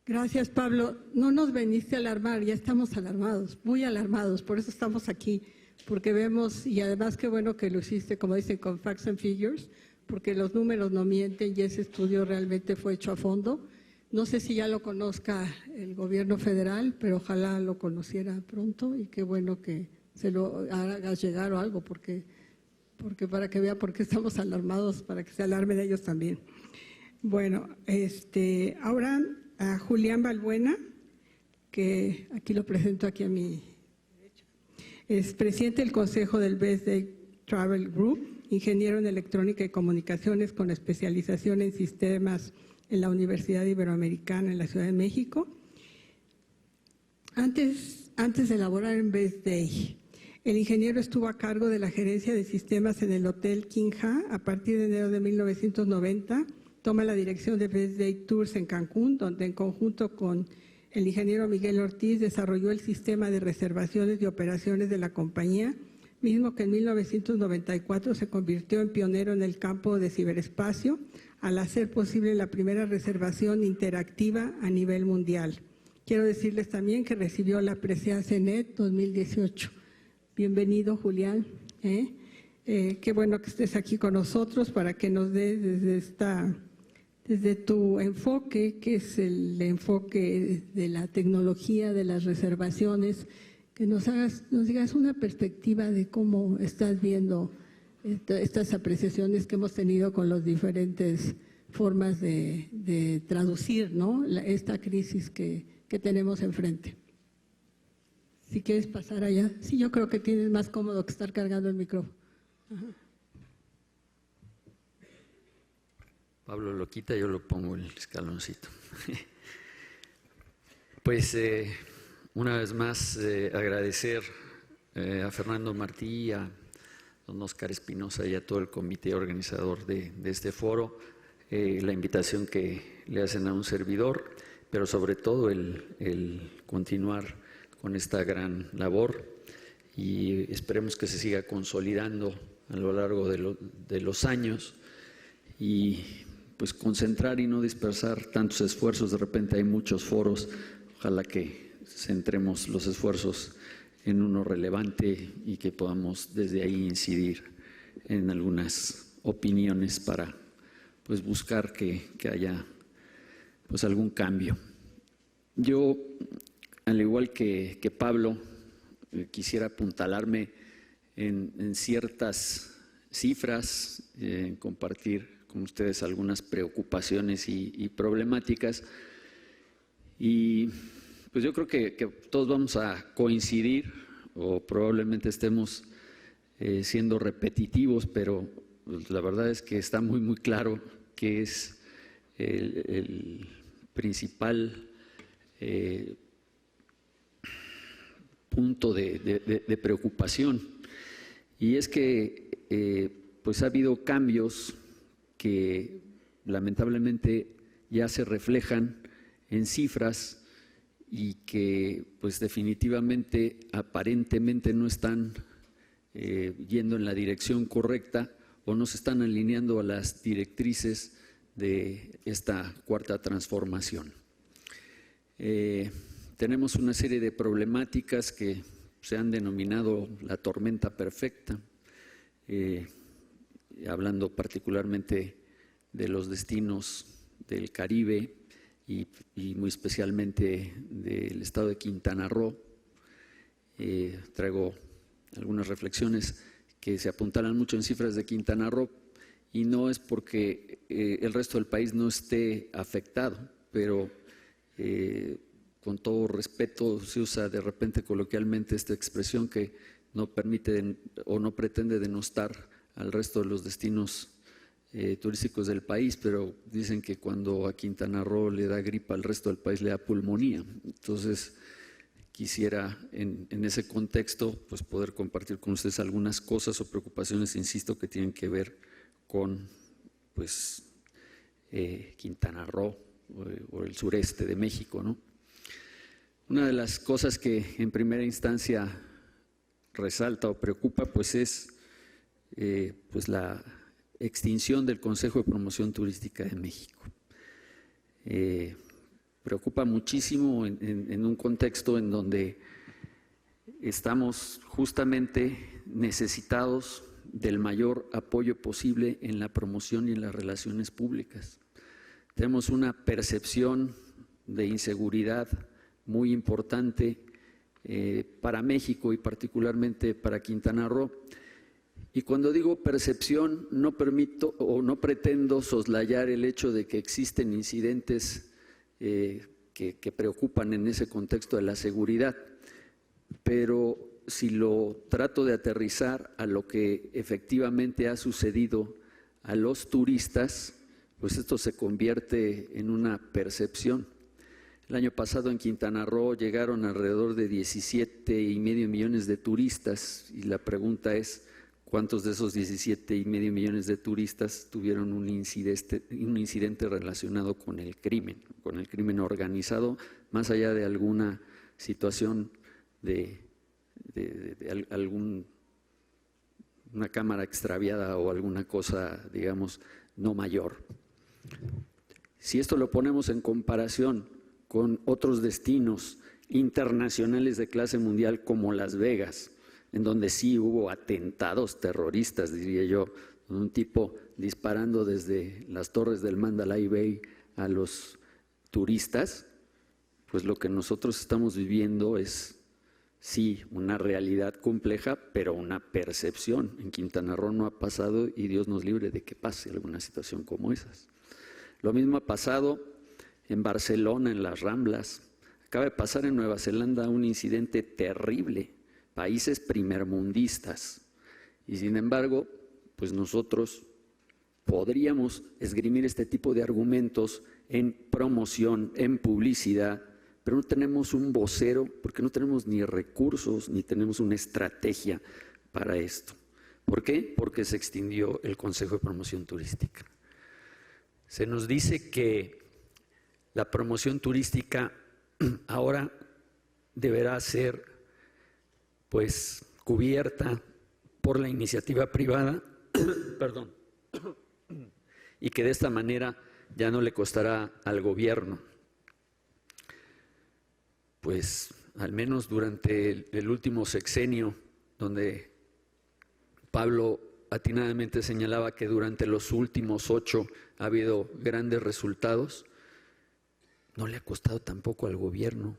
Gracias, Pablo. No nos veniste a alarmar, ya estamos alarmados, muy alarmados, por eso estamos aquí, porque vemos, y además qué bueno que lo hiciste, como dicen, con facts and figures, porque los números no mienten y ese estudio realmente fue hecho a fondo. No sé si ya lo conozca el gobierno federal, pero ojalá lo conociera pronto y qué bueno que se lo haga llegar o algo, porque porque para que vea por qué estamos alarmados, para que se alarme de ellos también. Bueno, ahora a Julián Balbuena, que aquí lo presento aquí a mi derecha. Es presidente del Consejo del Best Day Travel Group, ingeniero en electrónica y comunicaciones con especialización en sistemas en la Universidad Iberoamericana en la Ciudad de México. Antes de laborar en Best Day, el ingeniero estuvo a cargo de la gerencia de sistemas en el Hotel King Ha. A partir de enero de 1990, toma la dirección de Best Day Tours en Cancún, donde en conjunto con el ingeniero Miguel Ortiz desarrolló el sistema de reservaciones y operaciones de la compañía, mismo que en 1994 se convirtió en pionero en el campo de ciberespacio al hacer posible la primera reservación interactiva a nivel mundial. Quiero decirles también que recibió la presea CENET 2018. Bienvenido, Julián. Qué bueno que estés aquí con nosotros para que nos des desde tu enfoque, que es el enfoque de la tecnología, de las reservaciones, que nos digas una perspectiva de cómo estás viendo estas apreciaciones que hemos tenido con las diferentes formas de traducir, ¿no?, esta crisis que tenemos enfrente. Si quieres pasar allá. Sí, yo creo que tienes más cómodo que estar cargando el micrófono. Ajá. Pablo lo quita, yo lo pongo el escaloncito. Pues una vez más agradecer a Fernando Martí, a don Óscar Espinosa y a todo el comité organizador de este foro la invitación que le hacen a un servidor, pero sobre todo el continuar con esta gran labor, y esperemos que se siga consolidando a lo largo de los años, y pues concentrar y no dispersar tantos esfuerzos. De repente hay muchos foros, ojalá que centremos los esfuerzos en uno relevante y que podamos desde ahí incidir en algunas opiniones para pues buscar que haya pues algún cambio. Yo, al igual que Pablo, quisiera apuntalarme en ciertas cifras, compartir con ustedes algunas preocupaciones y problemáticas, y pues yo creo que todos vamos a coincidir, o probablemente estemos siendo repetitivos, pero la verdad es que está muy claro que es el principal punto de preocupación, y es que pues ha habido cambios que lamentablemente ya se reflejan en cifras y que pues definitivamente aparentemente no están yendo en la dirección correcta o no se están alineando a las directrices de esta cuarta transformación. Tenemos una serie de problemáticas que se han denominado la tormenta perfecta, hablando particularmente de los destinos del Caribe y muy especialmente del estado de Quintana Roo. Traigo algunas reflexiones que se apuntalan mucho en cifras de Quintana Roo, y no es porque el resto del país no esté afectado, pero con todo respeto se usa de repente coloquialmente esta expresión que no permite o no pretende denostar al resto de los destinos turísticos del país, pero dicen que cuando a Quintana Roo le da gripa, al resto del país le da pulmonía. Entonces quisiera en ese contexto pues poder compartir con ustedes algunas cosas o preocupaciones, insisto, que tienen que ver con pues Quintana Roo o el sureste de México, ¿no? Una de las cosas que en primera instancia resalta o preocupa pues es pues la extinción del Consejo de Promoción Turística de México. Preocupa muchísimo en un contexto en donde estamos justamente necesitados del mayor apoyo posible en la promoción y en las relaciones públicas. Tenemos una percepción de inseguridad muy importante para México y particularmente para Quintana Roo, Y cuando digo percepción, no permito o no pretendo soslayar el hecho de que existen incidentes que preocupan en ese contexto de la seguridad, pero si lo trato de aterrizar a lo que efectivamente ha sucedido a los turistas, pues esto se convierte en una percepción. El año pasado en Quintana Roo llegaron alrededor de 17,5 millones de turistas y la pregunta es, ¿cuántos de esos 17,5 millones de turistas tuvieron un incidente relacionado con el crimen organizado, más allá de alguna situación de una cámara extraviada o alguna cosa, digamos, no mayor? Si esto lo ponemos en comparación con otros destinos internacionales de clase mundial como Las Vegas, en donde sí hubo atentados terroristas, diría yo, un tipo disparando desde las torres del Mandalay Bay a los turistas, pues lo que nosotros estamos viviendo es, sí, una realidad compleja, pero una percepción. En Quintana Roo no ha pasado y Dios nos libre de que pase alguna situación como esas. Lo mismo ha pasado en Barcelona, en las Ramblas. Acaba de pasar en Nueva Zelanda un incidente terrible, países primermundistas. Y sin embargo, pues nosotros podríamos esgrimir este tipo de argumentos en promoción, en publicidad, pero no tenemos un vocero porque no tenemos ni recursos ni tenemos una estrategia para esto. ¿Por qué? Porque se extinguió el Consejo de Promoción Turística. Se nos dice que la promoción turística ahora deberá ser pues cubierta por la iniciativa privada, perdón, y que de esta manera ya no le costará al gobierno. Pues al menos durante el último sexenio, donde Pablo atinadamente señalaba que durante los últimos 8 ha habido grandes resultados, no le ha costado tampoco al gobierno,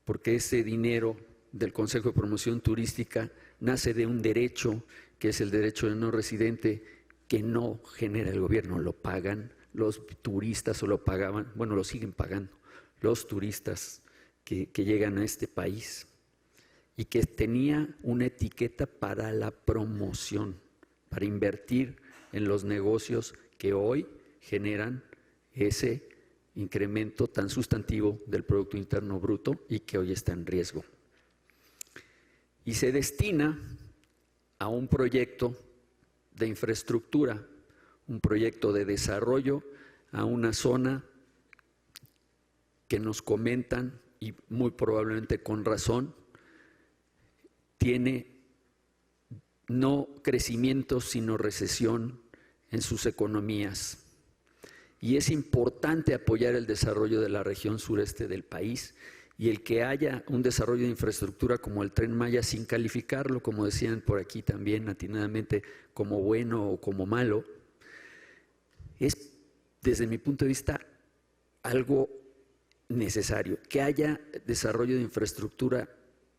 porque ese dinero del Consejo de Promoción Turística nace de un derecho, que es el derecho del no residente, que no genera el gobierno, lo pagan los turistas o lo pagaban, bueno, lo siguen pagando los turistas que llegan a este país y que tenía una etiqueta para la promoción, para invertir en los negocios que hoy generan ese incremento tan sustantivo del Producto Interno Bruto y que hoy está en riesgo. Y se destina a un proyecto de infraestructura, un proyecto de desarrollo a una zona que nos comentan, y muy probablemente con razón, tiene no crecimiento sino recesión en sus economías. Y es importante apoyar el desarrollo de la región sureste del país y el que haya un desarrollo de infraestructura como el Tren Maya, sin calificarlo, como decían por aquí también atinadamente, como bueno o como malo, es desde mi punto de vista algo necesario. Que haya desarrollo de infraestructura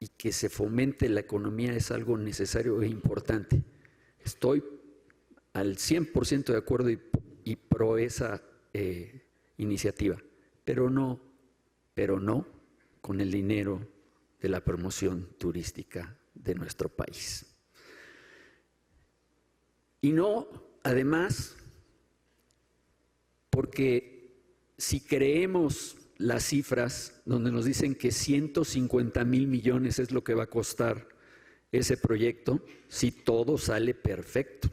y que se fomente la economía es algo necesario e importante. Estoy al 100% de acuerdo y pro esa iniciativa, pero no con el dinero de la promoción turística de nuestro país. Y no, además, porque si creemos las cifras donde nos dicen que 150,000 millones es lo que va a costar ese proyecto, si todo sale perfecto.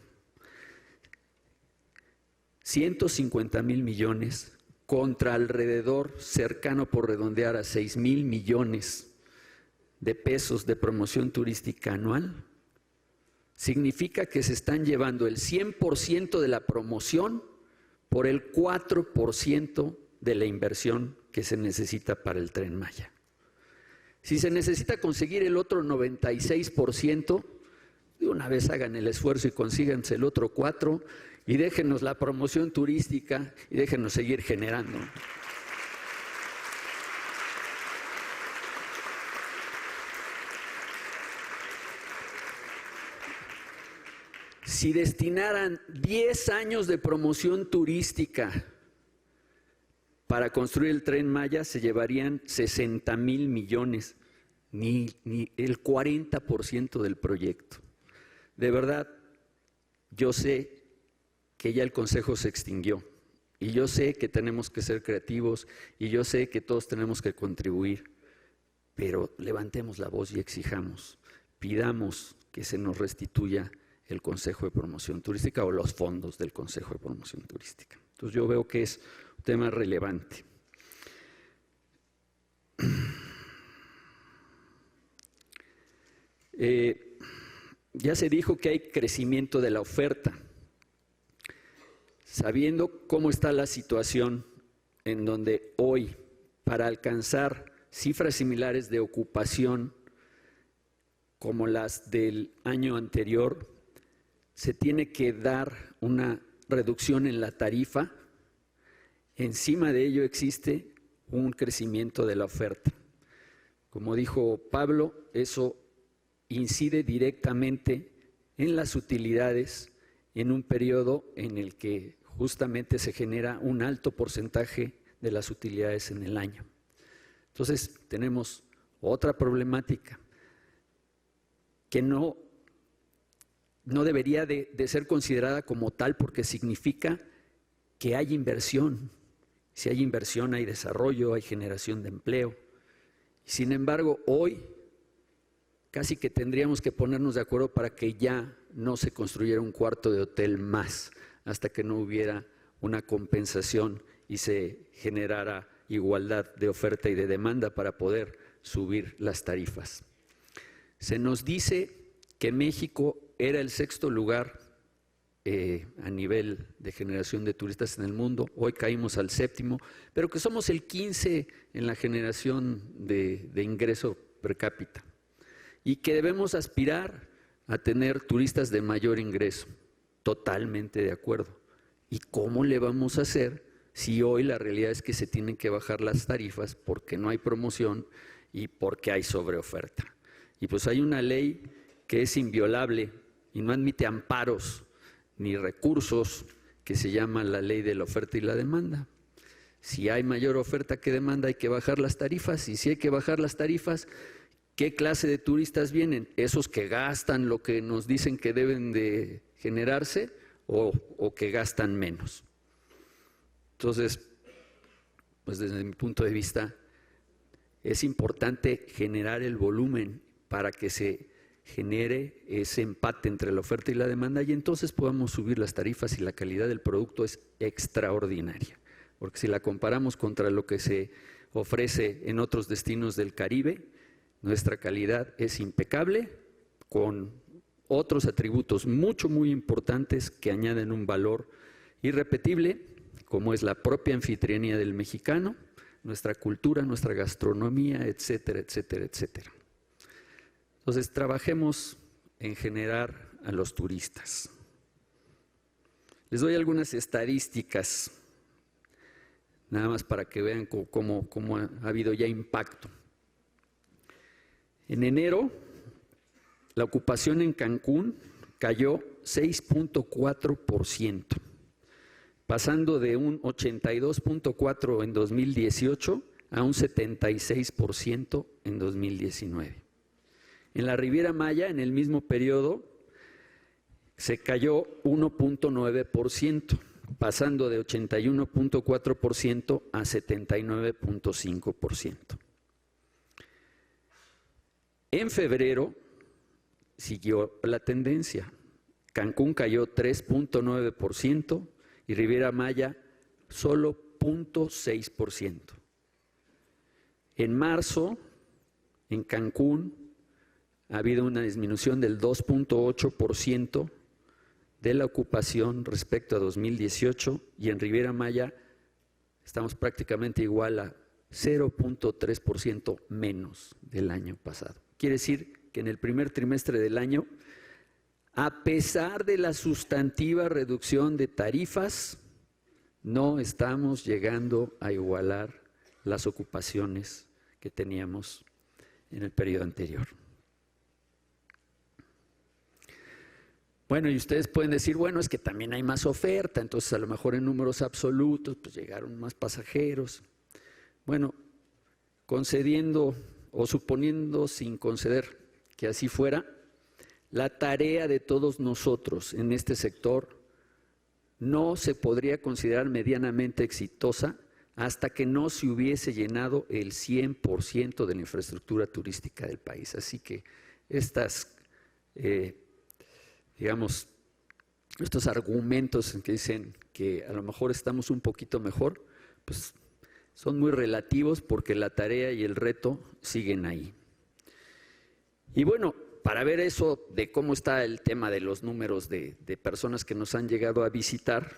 150,000 millones contra alrededor, cercano por redondear a 6,000 millones de pesos de promoción turística anual, significa que se están llevando el 100% de la promoción por el 4% de la inversión que se necesita para el Tren Maya. Si se necesita conseguir el otro 96%, de una vez hagan el esfuerzo y consíganse el otro 4% y déjenos la promoción turística y déjenos seguir generando. Si destinaran 10 años de promoción turística para construir el Tren Maya, se llevarían 60,000 millones, ni el 40% del proyecto. De verdad, yo sé que ya el Consejo se extinguió, y yo sé que tenemos que ser creativos, y yo sé que todos tenemos que contribuir, pero levantemos la voz y exijamos, pidamos que se nos restituya el Consejo de Promoción Turística o los fondos del Consejo de Promoción Turística. Entonces yo veo que es un tema relevante. Ya se dijo que hay crecimiento de la oferta. Sabiendo cómo está la situación en donde hoy, para alcanzar cifras similares de ocupación como las del año anterior, se tiene que dar una reducción en la tarifa. Encima de ello existe un crecimiento de la oferta. Como dijo Pablo, eso incide directamente en las utilidades en un periodo en el que justamente se genera un alto porcentaje de las utilidades en el año. Entonces tenemos otra problemática que no debería de ser considerada como tal, porque significa que hay inversión. Si hay inversión, hay desarrollo, hay generación de empleo. Sin embargo, hoy casi que tendríamos que ponernos de acuerdo para que ya no se construyera un cuarto de hotel más, hasta que no hubiera una compensación y se generara igualdad de oferta y de demanda para poder subir las tarifas. Se nos dice que México era el 6º lugar a nivel de generación de turistas en el mundo, hoy caímos al 7º, pero que somos el 15 en la generación de ingreso per cápita y que debemos aspirar a tener turistas de mayor ingreso. Totalmente de acuerdo. ¿Y cómo le vamos a hacer si hoy la realidad es que se tienen que bajar las tarifas porque no hay promoción y porque hay sobreoferta? Y pues hay una ley que es inviolable y no admite amparos ni recursos, que se llama la ley de la oferta y la demanda. Si hay mayor oferta que demanda, hay que bajar las tarifas, y si hay que bajar las tarifas, ¿qué clase de turistas vienen? ¿Esos que gastan lo que nos dicen que deben de generarse o que gastan menos? Entonces, pues desde mi punto de vista, es importante generar el volumen para que se genere ese empate entre la oferta y la demanda, y entonces podamos subir las tarifas y la calidad del producto es extraordinaria. Porque si la comparamos contra lo que se ofrece en otros destinos del Caribe, nuestra calidad es impecable, con otros atributos muy importantes que añaden un valor irrepetible, como es la propia anfitrionía del mexicano, nuestra cultura, nuestra gastronomía, etcétera, etcétera, etcétera. Entonces, trabajemos en generar a los turistas. Les doy algunas estadísticas, nada más para que vean cómo ha habido ya impacto. En enero, la ocupación en Cancún cayó 6.4%, pasando de un 82.4% en 2018 a un 76% en 2019. En la Riviera Maya, en el mismo periodo, se cayó 1.9%, pasando de 81.4% a 79.5%. En febrero siguió la tendencia. Cancún cayó 3.9% y Riviera Maya solo 0.6%. En marzo, en Cancún, ha habido una disminución del 2.8% de la ocupación respecto a 2018, y en Riviera Maya estamos prácticamente igual a 0.3% menos del año pasado. Quiere decir que en el primer trimestre del año, a pesar de la sustantiva reducción de tarifas, no estamos llegando a igualar las ocupaciones que teníamos en el periodo anterior. Bueno, y ustedes pueden decir, bueno, es que también hay más oferta, entonces a lo mejor en números absolutos pues llegaron más pasajeros. Bueno, concediendo o suponiendo sin conceder que así fuera, la tarea de todos nosotros en este sector no se podría considerar medianamente exitosa hasta que no se hubiese llenado el 100% de la infraestructura turística del país. Así que estas, digamos, estos argumentos que dicen que a lo mejor estamos un poquito mejor, pues son muy relativos porque la tarea y el reto siguen ahí. Y bueno, para ver eso de cómo está el tema de los números de personas que nos han llegado a visitar,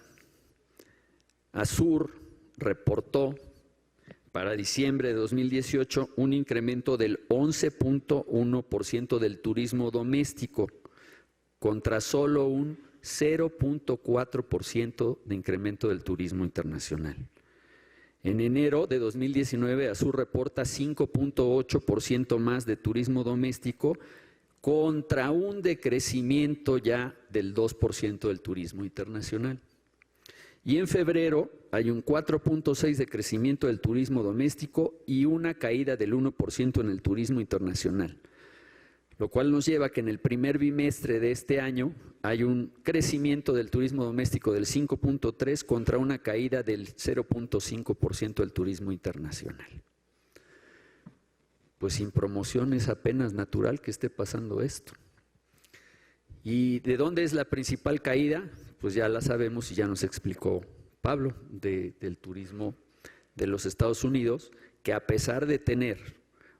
ASUR reportó para diciembre de 2018 un incremento del 11.1% del turismo doméstico contra solo un 0.4% de incremento del turismo internacional. En enero de 2019, ASUR reporta 5.8% más de turismo doméstico contra un decrecimiento ya del 2% del turismo internacional. Y en febrero hay un 4.6% de crecimiento del turismo doméstico y una caída del 1% en el turismo internacional, lo cual nos lleva a que en el primer bimestre de este año hay un crecimiento del turismo doméstico del 5.3% contra una caída del 0.5% del turismo internacional. Pues sin promoción es apenas natural que esté pasando esto. ¿Y de dónde es la principal caída? Pues ya la sabemos y ya nos explicó Pablo, del turismo de los Estados Unidos, que a pesar de tener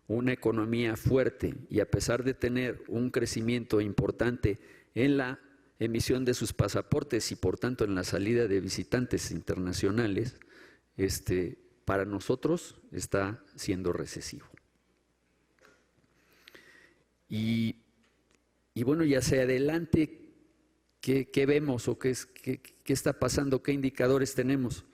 una economía fuerte y a pesar de tener un crecimiento importante en la emisión de sus pasaportes y por tanto en la salida de visitantes internacionales, para nosotros está siendo recesivo. Y bueno, y hacia adelante, ¿qué vemos o qué está pasando? ¿Qué indicadores tenemos?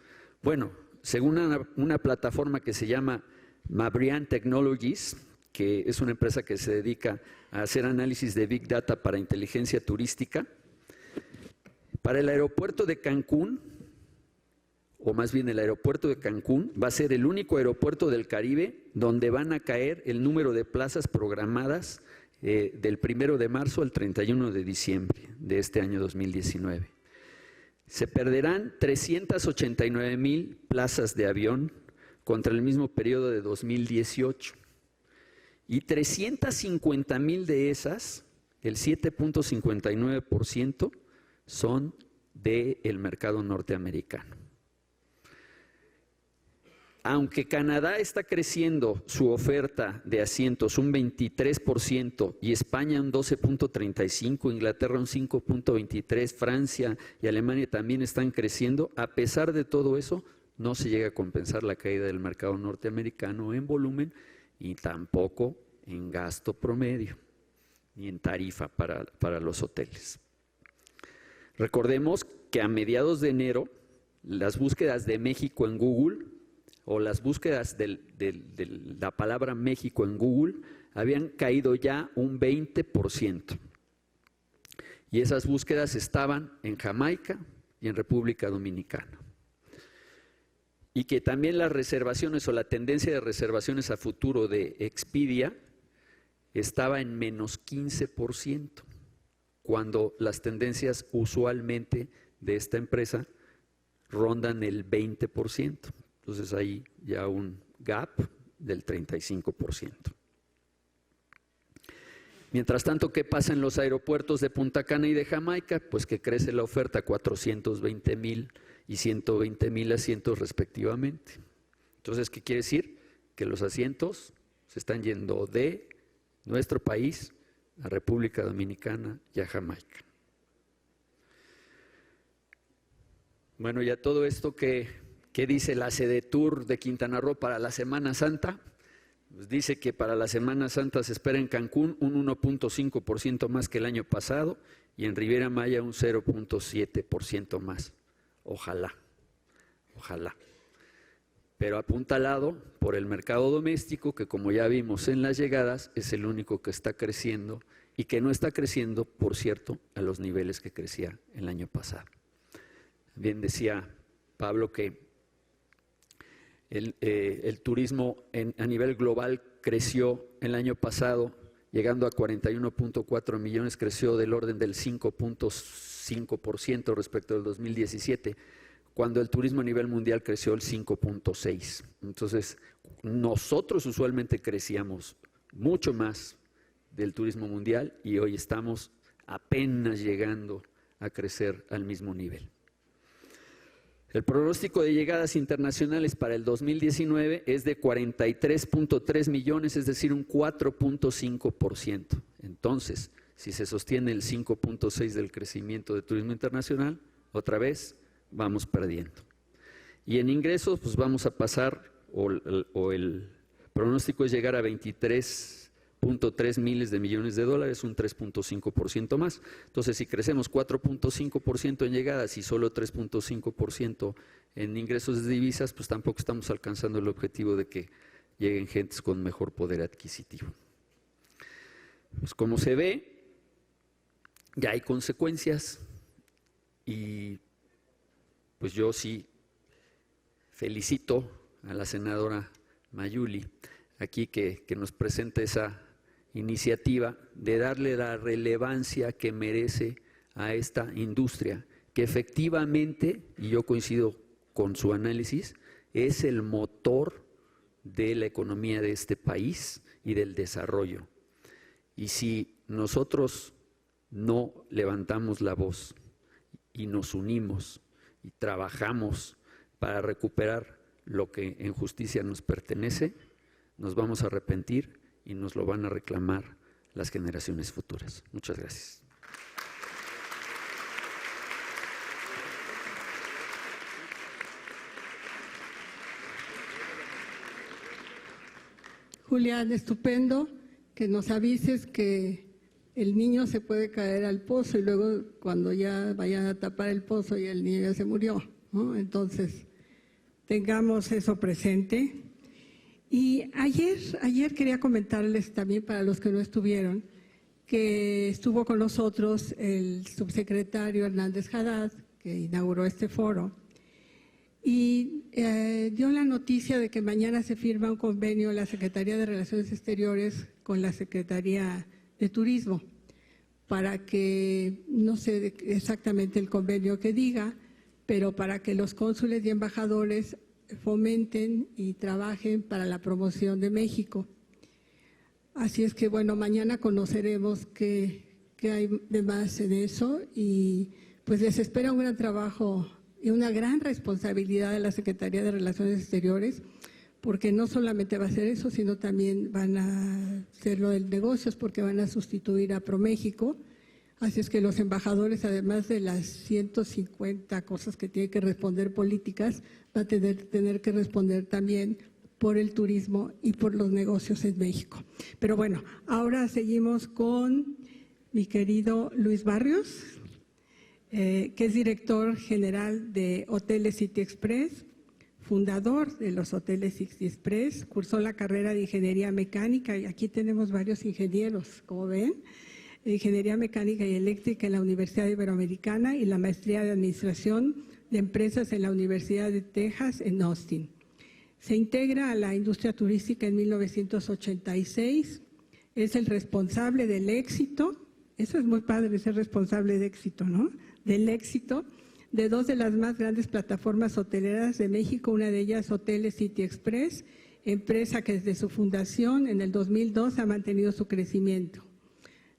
Bueno, según una plataforma que se llama Mabrian Technologies, que es una empresa que se dedica a hacer análisis de Big Data para inteligencia turística, para el aeropuerto de Cancún, o más bien el aeropuerto de Cancún, va a ser el único aeropuerto del Caribe donde van a caer el número de plazas programadas del 1 de marzo al 31 de diciembre de este año 2019. Se perderán 389,000 plazas de avión contra el mismo periodo de 2018. Y 350,000 de esas, el 7.59%, son del mercado norteamericano. Aunque Canadá está creciendo su oferta de asientos un 23% y España un 12.35%, Inglaterra un 5.23%, Francia y Alemania también están creciendo, a pesar de todo eso no se llega a compensar la caída del mercado norteamericano en volumen y tampoco en gasto promedio ni en tarifa para los hoteles. Recordemos que a mediados de enero las búsquedas de México en Google o las búsquedas de la palabra México en Google habían caído ya un 20%. Y esas búsquedas estaban en Jamaica y en República Dominicana. Y que también las reservaciones o la tendencia de reservaciones a futuro de Expedia estaba en menos 15%, cuando las tendencias usualmente de esta empresa rondan el 20%. Entonces ahí ya un gap del 35%. Mientras tanto, ¿qué pasa en los aeropuertos de Punta Cana y de Jamaica? Pues que crece la oferta a 420,000 y 120,000 asientos respectivamente. Entonces, ¿qué quiere decir? Que los asientos se están yendo de nuestro país a República Dominicana y a Jamaica. Bueno, ya todo esto ¿qué dice la Sedetur de Quintana Roo para la Semana Santa? Pues dice que para la Semana Santa se espera en Cancún un 1.5% más que el año pasado y en Riviera Maya un 0.7% más. Ojalá, ojalá. Pero apuntalado por el mercado doméstico, que como ya vimos en las llegadas, es el único que está creciendo y que no está creciendo, por cierto, a los niveles que crecía el año pasado. Bien decía Pablo que el turismo a nivel global creció el año pasado, llegando a 41.4 millones, creció del orden del 5.5% respecto del 2017, cuando el turismo a nivel mundial creció el 5.6%. Entonces, nosotros usualmente crecíamos mucho más del turismo mundial y hoy estamos apenas llegando a crecer al mismo nivel. El pronóstico de llegadas internacionales para el 2019 es de 43.3 millones, es decir, un 4.5%. Entonces, si se sostiene el 5.6% del crecimiento de turismo internacional, otra vez vamos perdiendo. Y en ingresos, pues vamos a pasar, o el pronóstico es llegar a 23.3 miles de millones de dólares, un 3.5% más. Entonces, si crecemos 4.5% en llegadas y solo 3.5% en ingresos de divisas, pues tampoco estamos alcanzando el objetivo de que lleguen gentes con mejor poder adquisitivo. Pues como se ve, ya hay consecuencias y pues yo sí felicito a la senadora Mayuli aquí que nos presente esa iniciativa de darle la relevancia que merece a esta industria, que efectivamente, y yo coincido con su análisis, es el motor de la economía de este país y del desarrollo. Y si nosotros no levantamos la voz y nos unimos y trabajamos para recuperar lo que en justicia nos pertenece, nos vamos a arrepentir y nos lo van a reclamar las generaciones futuras. Muchas gracias. Julián, estupendo que nos avises que el niño se puede caer al pozo y luego cuando ya vayan a tapar el pozo y el niño ya se murió, ¿no? Entonces, tengamos eso presente. Y ayer quería comentarles también para los que no estuvieron, que estuvo con nosotros el subsecretario Hernández Haddad, que inauguró este foro, y dio la noticia de que mañana se firma un convenio la Secretaría de Relaciones Exteriores con la Secretaría de Turismo, para que, no sé exactamente el convenio que diga, pero para que los cónsules y embajadores fomenten y trabajen para la promoción de México. Así es que, bueno, mañana conoceremos qué hay de más en eso y pues les espera un gran trabajo y una gran responsabilidad de la Secretaría de Relaciones Exteriores, porque no solamente va a ser eso, sino también van a hacer lo de negocios, porque van a sustituir a ProMéxico. Así es que los embajadores, además de las 150 cosas que tienen que responder políticas, van a tener que responder también por el turismo y por los negocios en México. Pero bueno, ahora seguimos con mi querido Luis Barrios, que es director general de Hoteles City Express, fundador de los Hoteles City Express, cursó la carrera de Ingeniería Mecánica, y aquí tenemos varios ingenieros, como ven, Ingeniería Mecánica y Eléctrica en la Universidad Iberoamericana y la Maestría de Administración de Empresas en la Universidad de Texas en Austin. Se integra a la industria turística en 1986, es el responsable del éxito, eso es muy padre ser responsable de éxito, ¿no? Del éxito de dos de las más grandes plataformas hoteleras de México, una de ellas Hoteles City Express, empresa que desde su fundación en el 2002 ha mantenido su crecimiento.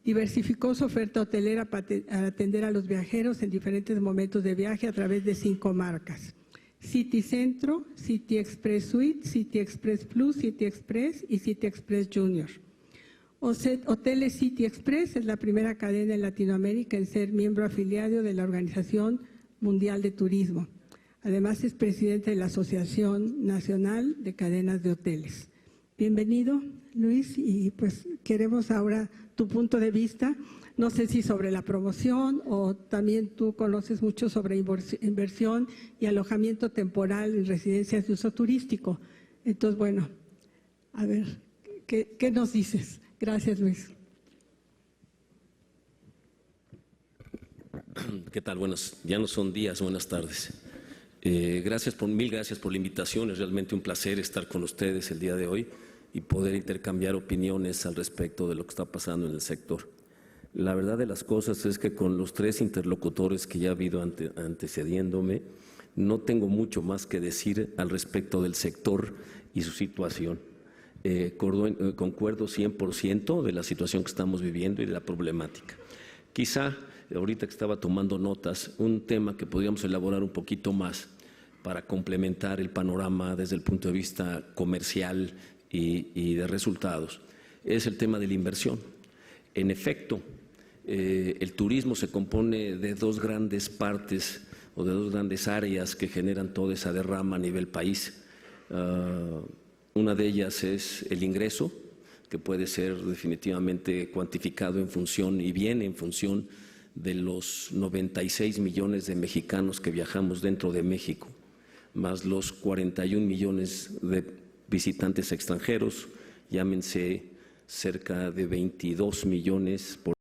Diversificó su oferta hotelera para atender a los viajeros en diferentes momentos de viaje a través de 5 marcas: City Centro, City Express Suite, City Express Plus, City Express y City Express Junior. Hoteles City Express es la primera cadena en Latinoamérica en ser miembro afiliado de la Organización Mundial de Turismo. Además es presidente de la Asociación Nacional de Cadenas de Hoteles. Bienvenido, Luis, y pues queremos ahora tu punto de vista, no sé si sobre la promoción o también tú conoces mucho sobre inversión y alojamiento temporal en residencias de uso turístico. Entonces, bueno, a ver, ¿qué nos dices? Gracias, Luis. ¿Qué tal? Buenas, ya no son días, buenas tardes. Mil gracias por la invitación. Es realmente un placer estar con ustedes el día de hoy y poder intercambiar opiniones al respecto de lo que está pasando en el sector. La verdad de las cosas es que con los 3 interlocutores que ya ha habido antecediéndome, no tengo mucho más que decir al respecto del sector y su situación. Concuerdo 100% de la situación que estamos viviendo y de la problemática. Quizá, ahorita que estaba tomando notas, un tema que podríamos elaborar un poquito más para complementar el panorama desde el punto de vista comercial y de resultados, es el tema de la inversión. En efecto, el turismo se compone de 2 grandes partes o de 2 grandes áreas que generan toda esa derrama a nivel país. Una de ellas es el ingreso, que puede ser definitivamente cuantificado en función y viene en función de los 96 millones de mexicanos que viajamos dentro de México, más los 41 millones de visitantes extranjeros, llámense cerca de 22 millones por